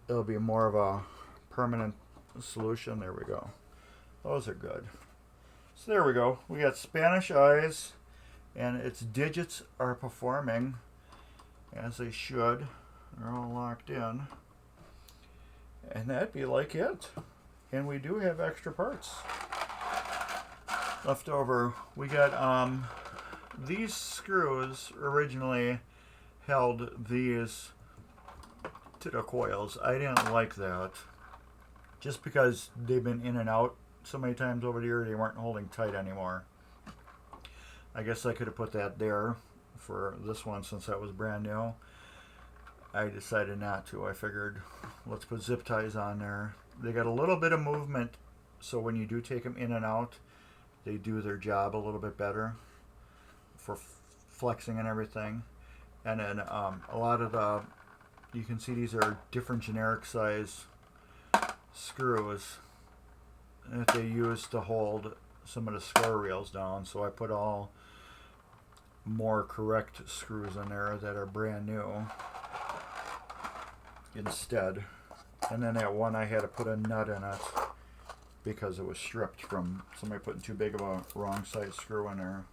it'll be more of a permanent solution. There we go. Those are good. So there we go. We got Spanish eyes, and its digits are performing as they should. They're all locked in. And that'd be like it. And we do have extra parts left over. We got these screws originally held these to the coils. I didn't like that, just because they've been in and out so many times over the year, they weren't holding tight anymore. I guess I could have put that there for this one since that was brand new. I decided not to. I figured let's put zip ties on there. They got a little bit of movement, so when you do take them in and out, they do their job a little bit better for flexing and everything. And then a lot of the, you can see these are different generic size screws that they use to hold some of the score reels down. So I put all more correct screws in there that are brand new instead. And then that one I had to put a nut in it because it was stripped from somebody putting too big of a wrong size screw in there.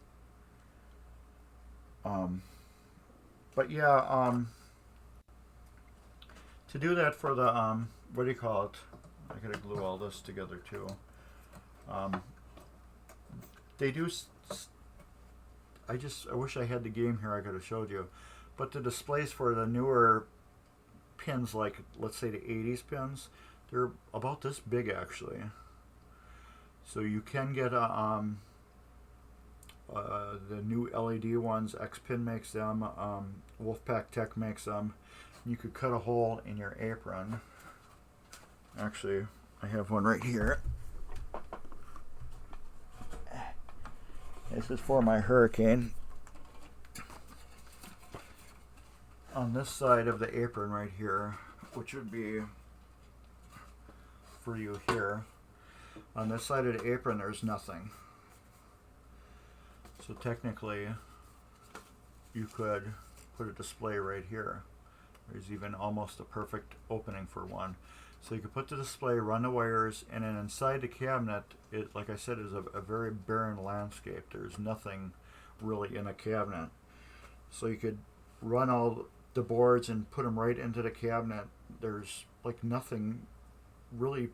But yeah, to do that for the what do you call it? I gotta glue all this together too. They do. I wish I had the game here. I could have showed you, but the displays for the newer pins, like let's say the 80s pins, they're about this big actually. So you can get a the new LED ones. Xpin makes them. Wolfpack Tech makes them. You could cut a hole in your apron. Actually, I have one right here. This is for my Hurricane. On this side of the apron right here, which would be for you here, on this side of the apron there's nothing. So technically you could put a display right here. There's even almost a perfect opening for one. So you could put the display, run the wires, and then inside the cabinet, it, like I said, is a very barren landscape. There's nothing really in a cabinet. So you could run all the boards and put them right into the cabinet. There's like nothing really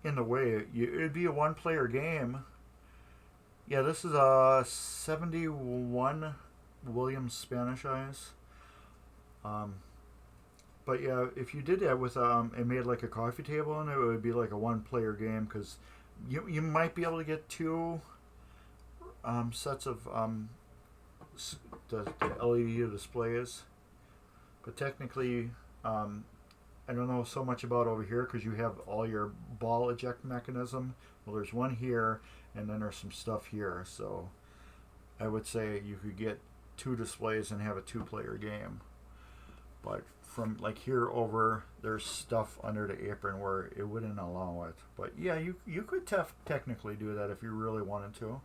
in the way. It'd be a one-player game. Yeah, this is a 71 Williams Spanish Eyes. But yeah, if you did that with and made like a coffee table in it, it would be like a one-player game, because you might be able to get two sets of the LED displays, but technically I don't know so much about over here because you have all your ball eject mechanism. Well, there's one here, and then there's some stuff here. So I would say you could get 2 displays and have a 2-player game. But from like here over, there's stuff under the apron where it wouldn't allow it. But yeah, you could technically do that if you really wanted to.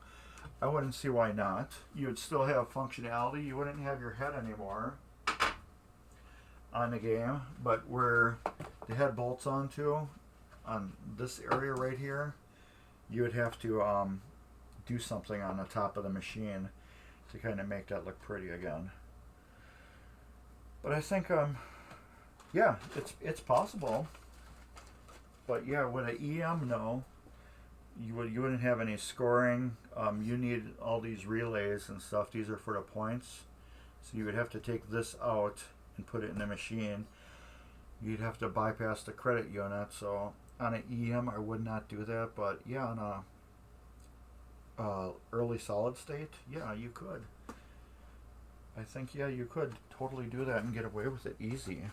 I wouldn't see why not. You would still have functionality. You wouldn't have your head anymore on the game, but where the head bolts onto, on this area right here, you would have to do something on the top of the machine to kind of make that look pretty again. But I think, yeah, it's possible. But yeah, with an EM, no. You wouldn't have any scoring. You need all these relays and stuff. These are for the points. So you would have to take this out and put it in the machine. You'd have to bypass the credit unit. So on an EM, I would not do that. But yeah, on a early solid state, yeah, you could. I think, yeah, you could totally do that and get away with it easy.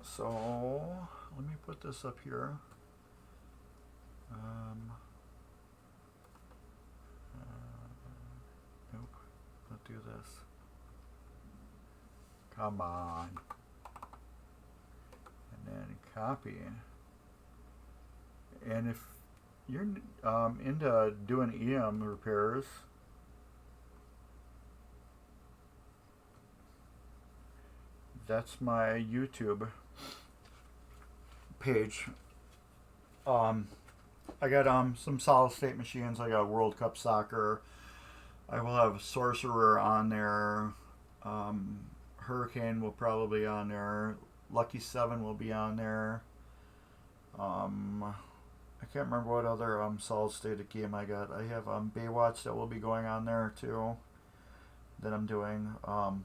So let me put this up here. Nope, let's do this. Come on. And then copy. And if you're into doing EM repairs, that's my YouTube page. I got some solid state machines. I got World Cup Soccer. I will have Sorcerer on there. Hurricane will probably be on there. Lucky 7 will be on there. I can't remember what other solid state game I got. I have Baywatch that will be going on there too. That I'm doing.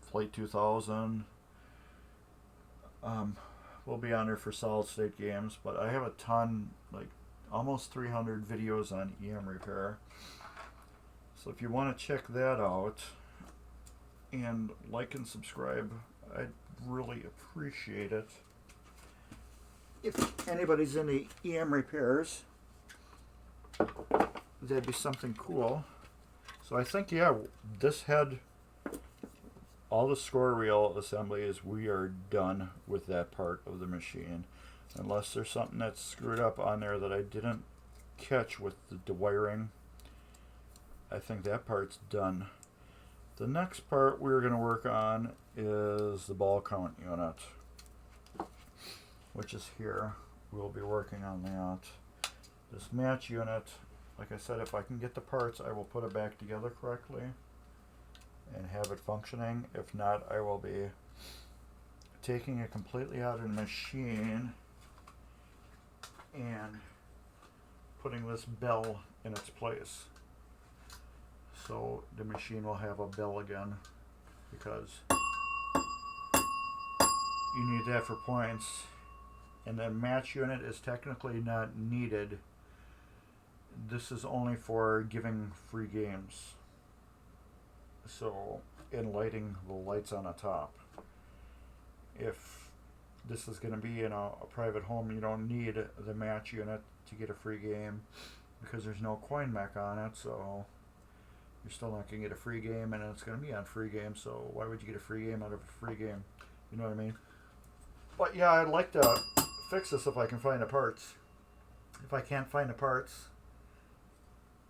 Flight 2000 will be on there for solid state games. But I have a ton, like almost 300 videos on EM repair. So if you want to check that out and like and subscribe, I'd really appreciate it. If anybody's into EM repairs, that'd be something cool. So I think, yeah, this head, all the score reel assemblies, we are done with that part of the machine. Unless there's something that's screwed up on there that I didn't catch with the wiring. I think that part's done. The next part we're going to work on is the ball count unit, which is here. We'll be working on that. This match unit, like I said, if I can get the parts, I will put it back together correctly and have it functioning. If not, I will be taking it completely out of the machine and putting this bell in its place. So the machine will have a bell again, because you need that for points. And the match unit is technically not needed. This is only for giving free games. So, and lighting the lights on the top. If this is going to be in a private home, you don't need the match unit to get a free game, because there's no coin mech on it, so you're still not going to get a free game, and it's going to be on free game, so why would you get a free game out of a free game? You know what I mean? But yeah, I'd like to fix this if I can find the parts. If I can't find the parts,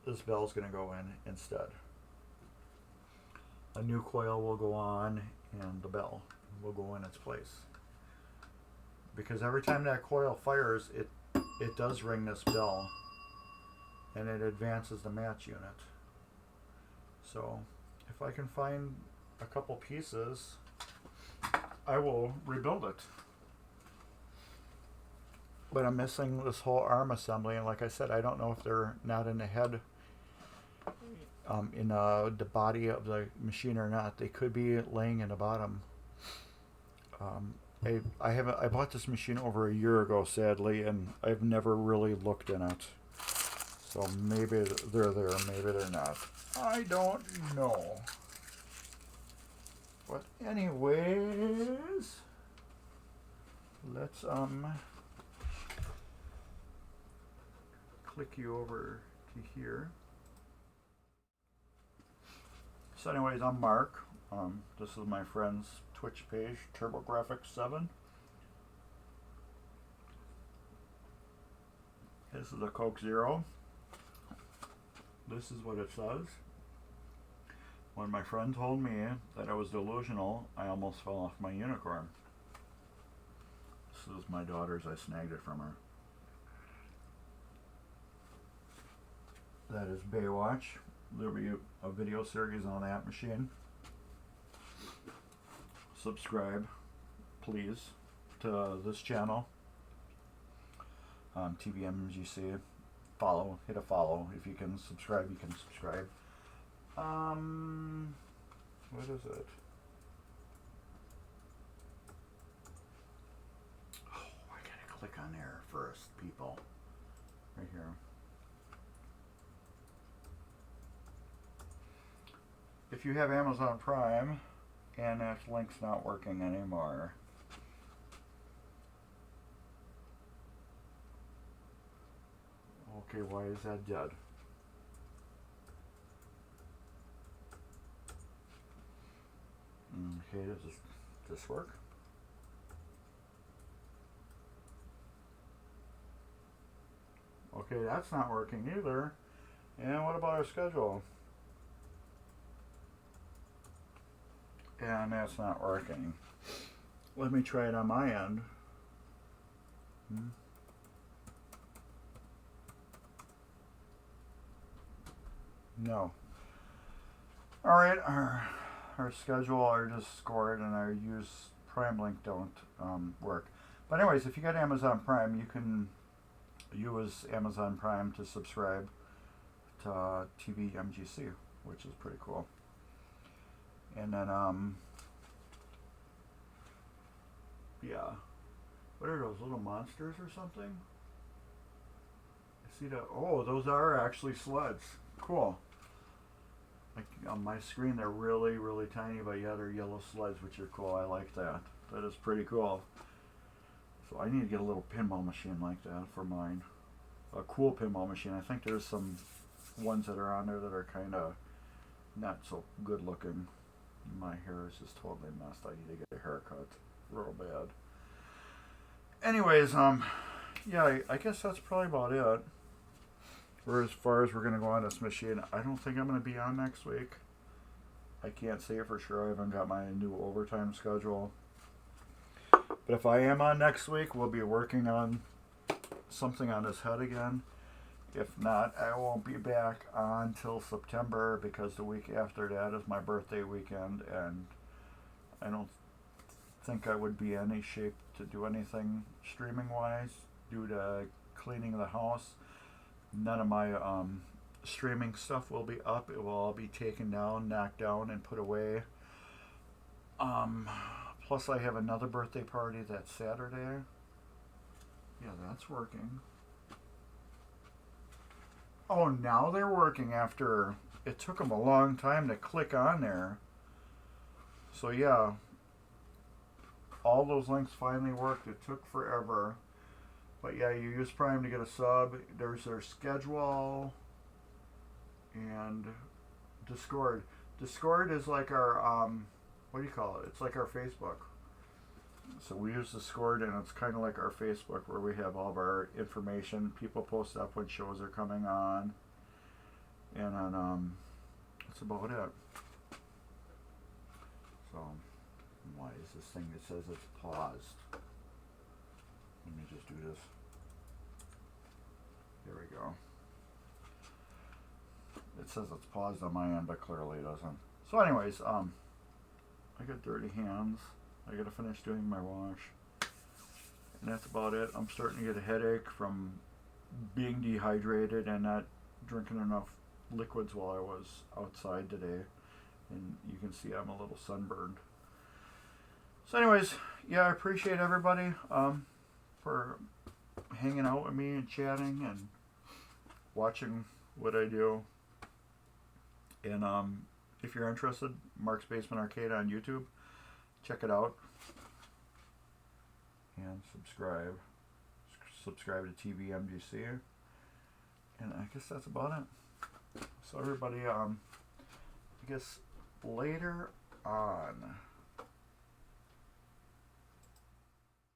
this bell's going to go in instead. A new coil will go on, and the bell will go in its place. Because every time that coil fires, it does ring this bell, and it advances the match unit. So if I can find a couple pieces, I will rebuild it. But I'm missing this whole arm assembly, and like I said, I don't know if they're not in the head, in the body of the machine or not. They could be laying in the bottom. I bought this machine over a year ago, sadly, and I've never really looked in it. So maybe they're there, maybe they're not. I don't know. But anyways, let's click you over to here. So anyways, I'm Mark. This is my friend's Twitch page, TurboGrafx7. This is a Coke Zero. This is what it says. When my friend told me that I was delusional, I almost fell off my unicorn. This is my daughter's. I snagged it from her. That is Baywatch. There'll be a video series on that machine. Subscribe, please, to this channel. tvMGC. Follow. Hit a follow. If you can subscribe, you can subscribe. What is it? Oh, I gotta click on there first, people. Right here. If you have Amazon Prime, and that link's not working anymore. Okay, why is that dead? Okay, does this work? Okay, that's not working either. And what about our schedule? And that's not working. Let me try it on my end. No. Alright, our schedule, our Discord, and our use Prime link don't work. But anyways, if you got Amazon Prime, you can use Amazon Prime to subscribe to tvMGC, which is pretty cool. And then, yeah. What are those, little monsters or something? I see that. Oh, those are actually sleds. Cool. Like on my screen, they're really, really tiny, but yeah, they're yellow sleds, which are cool. I like that. That is pretty cool. So I need to get a little pinball machine like that for mine. A cool pinball machine. I think there's some ones that are on there that are kind of not so good looking. My hair is just totally messed. I need to get a haircut real bad. Anyways, yeah, I guess that's probably about it. For as far as we're going to go on this machine, I don't think I'm going to be on next week. I can't say it for sure. I haven't got my new overtime schedule. But if I am on next week, we'll be working on something on this head again. If not, I won't be back until September, because the week after that is my birthday weekend, and I don't think I would be in any shape to do anything streaming wise due to cleaning the house. None of my streaming stuff will be up. It will all be taken down, knocked down, and put away. Plus I have another birthday party that Saturday. Yeah, that's working. Oh, now they're working after it took them a long time to click on there. So yeah, all those links finally worked. It took forever. But yeah, you use Prime to get a sub. There's their schedule and Discord. Discord is like our, what do you call it? It's like our Facebook. So we use Discord, and it's kind of like our Facebook, where we have all of our information. People post up when shows are coming on. And then, that's about it. So, why is this thing that says it's paused? Let me just do this. There we go. It says it's paused on my end, but clearly it doesn't. So anyways, I got dirty hands. I gotta finish doing my wash. And that's about it. I'm starting to get a headache from being dehydrated and not drinking enough liquids while I was outside today. And you can see I'm a little sunburned. So anyways, yeah, I appreciate everybody for hanging out with me and chatting and watching what I do. And if you're interested, Mark's Basement Arcade on YouTube. Check it out. and subscribe. Subscribe to tvMGC. And I guess that's about it. So everybody, I guess later on,